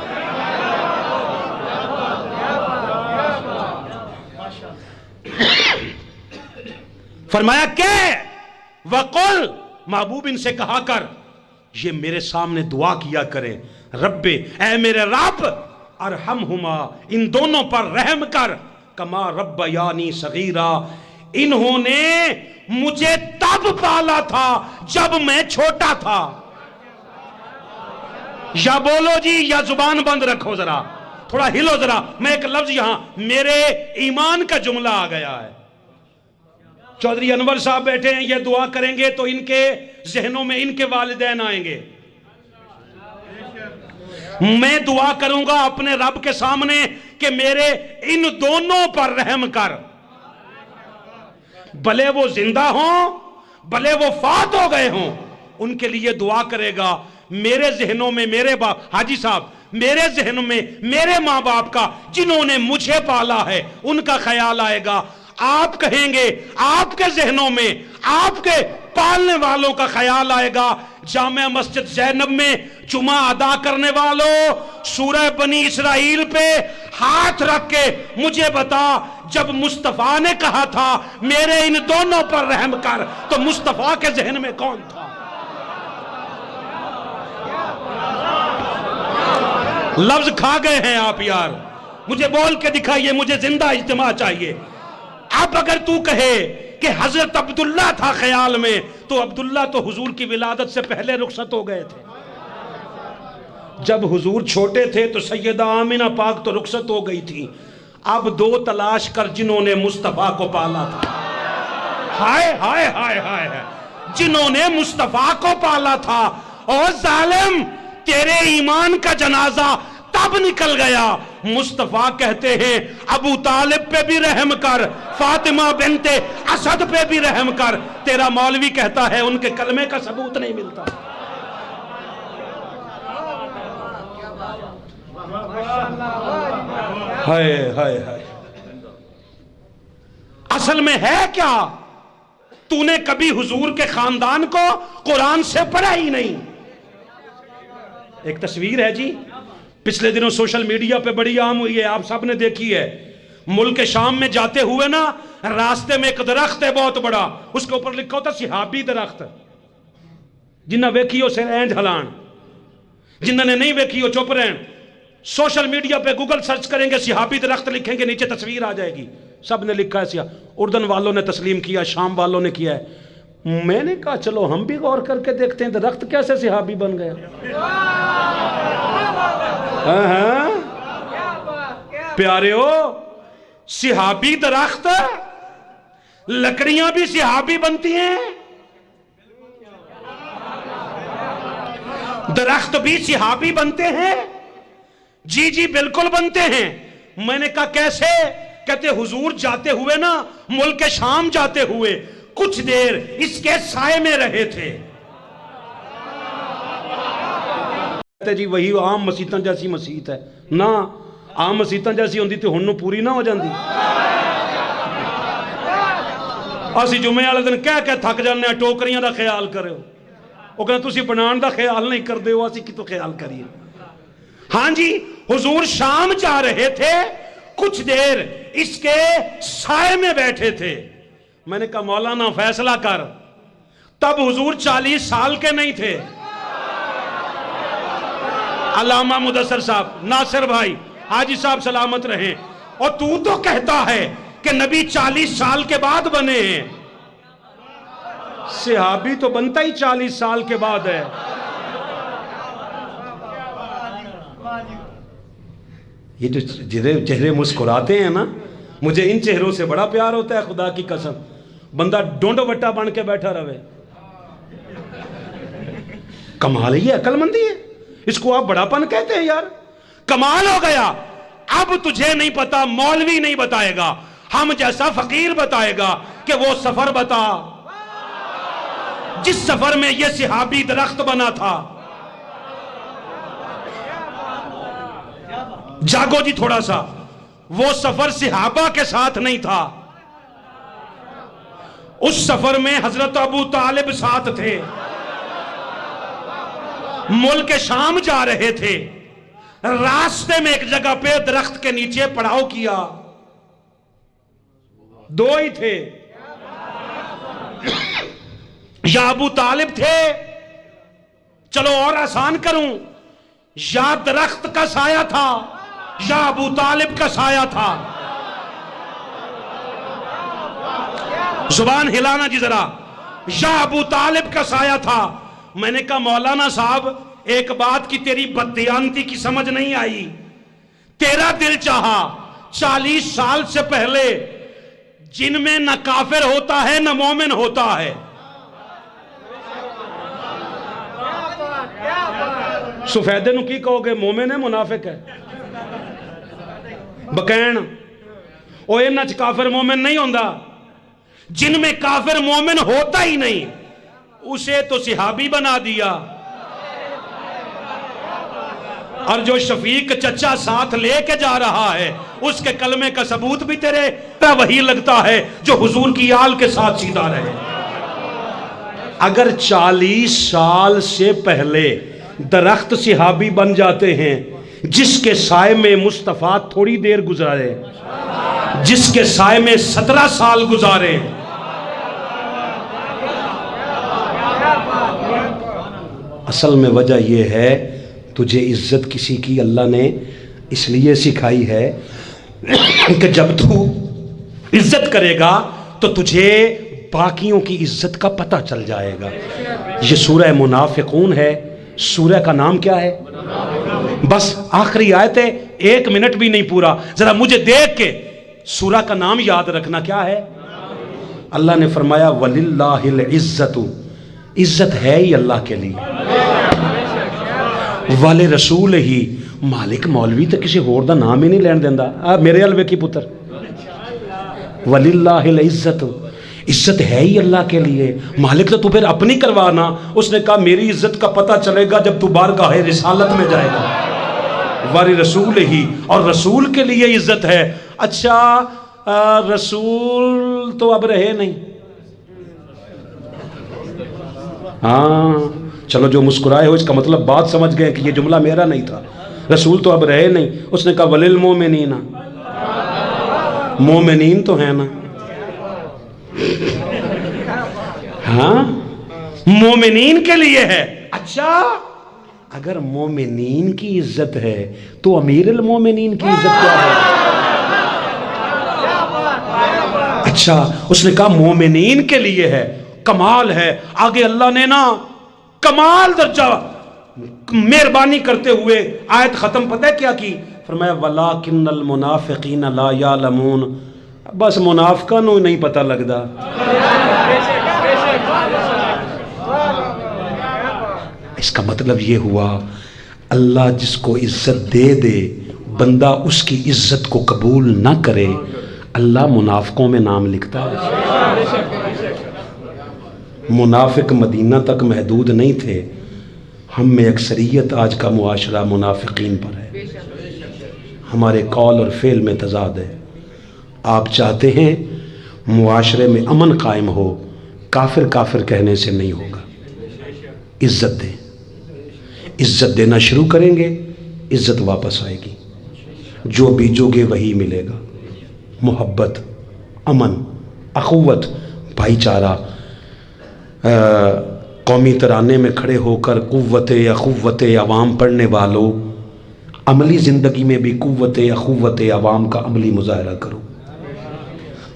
فرمایا کہ وقل, محبوب ان سے کہا کر یہ میرے سامنے دعا کیا کرے, رب اے میرے رب, ارحمہما ان دونوں پر رحم کر, کما ربیانی صغیرا, انہوں نے مجھے تب پالا تھا جب میں چھوٹا تھا. یا بولو جی یا زبان بند رکھو, ذرا تھوڑا ہلو ذرا. میں ایک لفظ یہاں میرے ایمان کا جملہ آ گیا ہے. چودھری انور صاحب بیٹھے ہیں, یہ دعا کریں گے تو ان کے ذہنوں میں ان کے والدین آئیں گے. میں دعا کروں گا اپنے رب کے سامنے کہ میرے ان دونوں پر رحم کر, بھلے وہ زندہ ہوں بھلے وہ فات ہو گئے ہوں, ان کے لیے دعا کرے گا. میرے ذہنوں میں میرے باپ حاجی صاحب, میرے ذہنوں میں میرے ماں باپ کا جنہوں نے مجھے پالا ہے ان کا خیال آئے گا. آپ کہیں گے آپ کے ذہنوں میں آپ کے پالنے والوں کا خیال آئے گا. جامع مسجد زینب میں جمعہ ادا کرنے والوں, سورہ بنی اسرائیل پہ ہاتھ رکھ کے مجھے بتا, جب مصطفیٰ نے کہا تھا میرے ان دونوں پر رحم کر, تو مصطفیٰ کے ذہن میں کون تھا؟ لفظ کھا گئے ہیں آپ یار, مجھے بول کے دکھائیے, مجھے زندہ اجتماع چاہیے. اب اگر تو کہے کہ حضرت عبداللہ تھا خیال میں، تو عبداللہ تو حضور کی ولادت سے پہلے رخصت ہو گئے تھے۔ جب حضور چھوٹے تھے تو سیدہ آمنہ پاک تو رخصت ہو گئی تھی، اب دو تلاش کر جنہوں نے مصطفیٰ کو پالا تھا۔ ہائے ہائے ہائے ہائے، جنہوں نے مصطفیٰ کو پالا تھا۔ اور ظالم، تیرے ایمان کا جنازہ تب نکل گیا، مصطفیٰ کہتے ہیں ابو طالب پہ بھی رحم کر، فاطمہ بنت اسد پہ بھی رحم کر، تیرا مولوی کہتا ہے ان کے کلمے کا ثبوت نہیں ملتا۔ ہائے ہائے ہائے، اصل میں ہے کیا؟ تو نے کبھی حضور کے خاندان کو قرآن سے پڑھا ہی نہیں۔ ایک تصویر ہے جی، پچھلے دنوں سوشل میڈیا پہ بڑی عام ہوئی ہے، آپ سب نے دیکھی ہے۔ ملک شام میں جاتے ہوئے نا، راستے میں ایک درخت ہے بہت بڑا، اس کے اوپر لکھا ہوتا صحابی درخت۔ جنہ ویکھی ہو سر اینج ہلان، جنہ نے نہیں ویکھی ہو چپ رہن۔ سوشل میڈیا پہ گوگل سرچ کریں گے صحابی درخت لکھیں گے، نیچے تصویر آ جائے گی، سب نے لکھا ہے سیاہ۔ اردن والوں نے تسلیم کیا، شام والوں نے کیا ہے۔ میں نے کہا چلو ہم بھی غور کر کے دیکھتے ہیں درخت کیسے صحابی بن گیا۔ پیارے ہو، صحابی درخت، لکڑیاں بھی صحابی بنتی ہیں، درخت بھی صحابی بنتے ہیں۔ جی جی بالکل بنتے ہیں۔ میں نے کہا کیسے؟ کہتے حضور جاتے ہوئے نا، ملک شام جاتے ہوئے کچھ دیر اس کے سائے میں رہے تھے۔ کہتے جی وہی عام مسیتاں جیسی مسیت ہے نا، عام مسیتاں جیسی ہوندی تو ہن پوری نہ ہو جاندی۔ اسی جمعے والے دن کہہ کے تھک جانے ہیں ٹوکریاں دا خیال کرو، وہ کہتے تسی بنان دا خیال نہیں کر دے ہو، اسی کی تو خیال کریے۔ ہاں جی، حضور شام جا رہے تھے، کچھ دیر اس کے سائے میں بیٹھے تھے۔ میں نے کہا مولانا فیصلہ کر، تب حضور 40 سال کے نہیں تھے۔ علامہ مدثر صاحب، ناصر بھائی، حاجی صاحب سلامت رہیں، اور تو کہتا ہے کہ نبی 40 سال کے بعد بنے ہیں۔ صحابی تو بنتا ہی 40 سال کے بعد ہے۔ یہ جو چہرے مسکراتے ہیں نا، مجھے ان چہروں سے بڑا پیار ہوتا ہے، خدا کی قسم۔ بندہ ڈونڈ وٹا بن کے بیٹھا رہے، کمال ہی ہے، عقل مندی ہے، اس کو آپ بڑا پن کہتے ہیں یار، کمال ہو گیا۔ اب تجھے نہیں پتا، مولوی نہیں بتائے گا، ہم جیسا فقیر بتائے گا کہ وہ سفر بتا جس سفر میں یہ صحابی درخت بنا تھا۔ جاگو جی تھوڑا سا، وہ سفر صحابہ کے ساتھ نہیں تھا، اس سفر میں حضرت ابو طالب ساتھ تھے، ملک شام جا رہے تھے، راستے میں ایک جگہ پہ درخت کے نیچے پڑاؤ کیا، دو ہی تھے، یا ابو طالب تھے، چلو اور آسان کروں، یا درخت کا سایہ تھا یا ابو طالب کا سایہ تھا۔ زبان ہلانا جی ذرا، یا ابو طالب کا سایہ تھا۔ میں نے کہا مولانا صاحب ایک بات کی تیری بددیانتی کی سمجھ نہیں آئی، تیرا دل چاہا 40 سال سے پہلے جن میں نہ کافر ہوتا ہے نہ مومن ہوتا ہے، سفیدے نو کی کہو گے؟ مومن ہے منافق ہے؟ بکین او انچ کافر مومن نہیں ہوندا، جن میں کافر مومن ہوتا ہی نہیں اسے تو صحابی بنا دیا، اور جو شفیق چچا ساتھ لے کے جا رہا ہے اس کے کلمے کا ثبوت بھی تیرے وہی لگتا ہے جو حضور کی آل کے ساتھ سیدھا رہے۔ اگر 40 سال سے پہلے درخت صحابی بن جاتے ہیں، جس کے سائے میں مصطفیٰ تھوڑی دیر گزارے، جس کے سائے میں 17 سال گزارے، اصل میں وجہ یہ ہے تجھے عزت کسی کی اللہ نے اس لیے سکھائی ہے کہ جب تو عزت کرے گا تو تجھے باقیوں کی عزت کا پتہ چل جائے گا۔ یہ سورہ منافقون ہے، سورہ کا نام کیا ہے؟ بس آخری آیت ہے، 1 منٹ بھی نہیں پورا، ذرا مجھے دیکھ کے سورہ کا نام یاد رکھنا کیا ہے؟ اللہ نے فرمایا وَلِلَّهِ الْعِزَّةُ، عزت ہے ہی اللہ کے لیے، والے رسول ہی، مالک مولوی تو کسی اور دا نام ہی نہیں لین دیندہ، میرے الوے کی پتر، وَلِلَّهِ الْعِزَّةُ، عزت ہے ہی اللہ کے لیے، مالک تو پھر اپنی کروانا۔ اس نے کہا میری عزت کا پتہ چلے گا جب تو بارگاہ رسالت میں جائے گا، ولی رسول ہی، اور رسول کے لیے عزت ہے۔ اچھا رسول تو اب رہے نہیں، ہاں چلو جو مسکرائے ہو اس کا مطلب بات سمجھ گئے کہ یہ جملہ میرا نہیں تھا، رسول تو اب رہے نہیں۔ اس نے کہا وللمومنین، مومنین تو ہیں نا، ہاں مومنین کے لیے ہے۔ اچھا اگر مومنین کی عزت ہے تو امیر المومنین کی عزت کیا ہے؟ اچھا اس نے کہا مومنین کے لیے ہے، کمال ہے۔ آگے اللہ نے نا کمال درجہ مہربانی کرتے ہوئے آیت ختم پتہ ہے کیا کی؟ فرمایا وَلَٰكِنَّ الْمُنَافِقِينَ لَا يَعْلَمُونَ، بس منافقہ نو نہیں پتہ لگدا۔ اس کا مطلب یہ ہوا اللہ جس کو عزت دے دے بندہ اس کی عزت کو قبول نہ کرے، اللہ منافقوں میں نام لکھتا ہے۔ منافق مدینہ تک محدود نہیں تھے، ہم میں اکثریت آج کا معاشرہ منافقین پر ہے، ہمارے قول اور فعل میں تضاد ہے۔ آپ چاہتے ہیں معاشرے میں امن قائم ہو، کافر کافر کہنے سے نہیں ہوگا، عزت دیں، عزت دینا شروع کریں گے عزت واپس آئے گی، جو بیجو گے وہی ملے گا۔ محبت، امن، اخوت، بھائی چارہ، قومی ترانے میں کھڑے ہو کر قوت اخوت عوام پڑھنے والوں، عملی زندگی میں بھی قوت اخوت عوام کا عملی مظاہرہ کرو،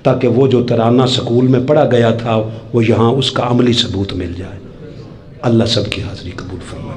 تاکہ وہ جو ترانہ سکول میں پڑھا گیا تھا وہ یہاں اس کا عملی ثبوت مل جائے۔ اللہ سب کی حاضری قبول فرمائے۔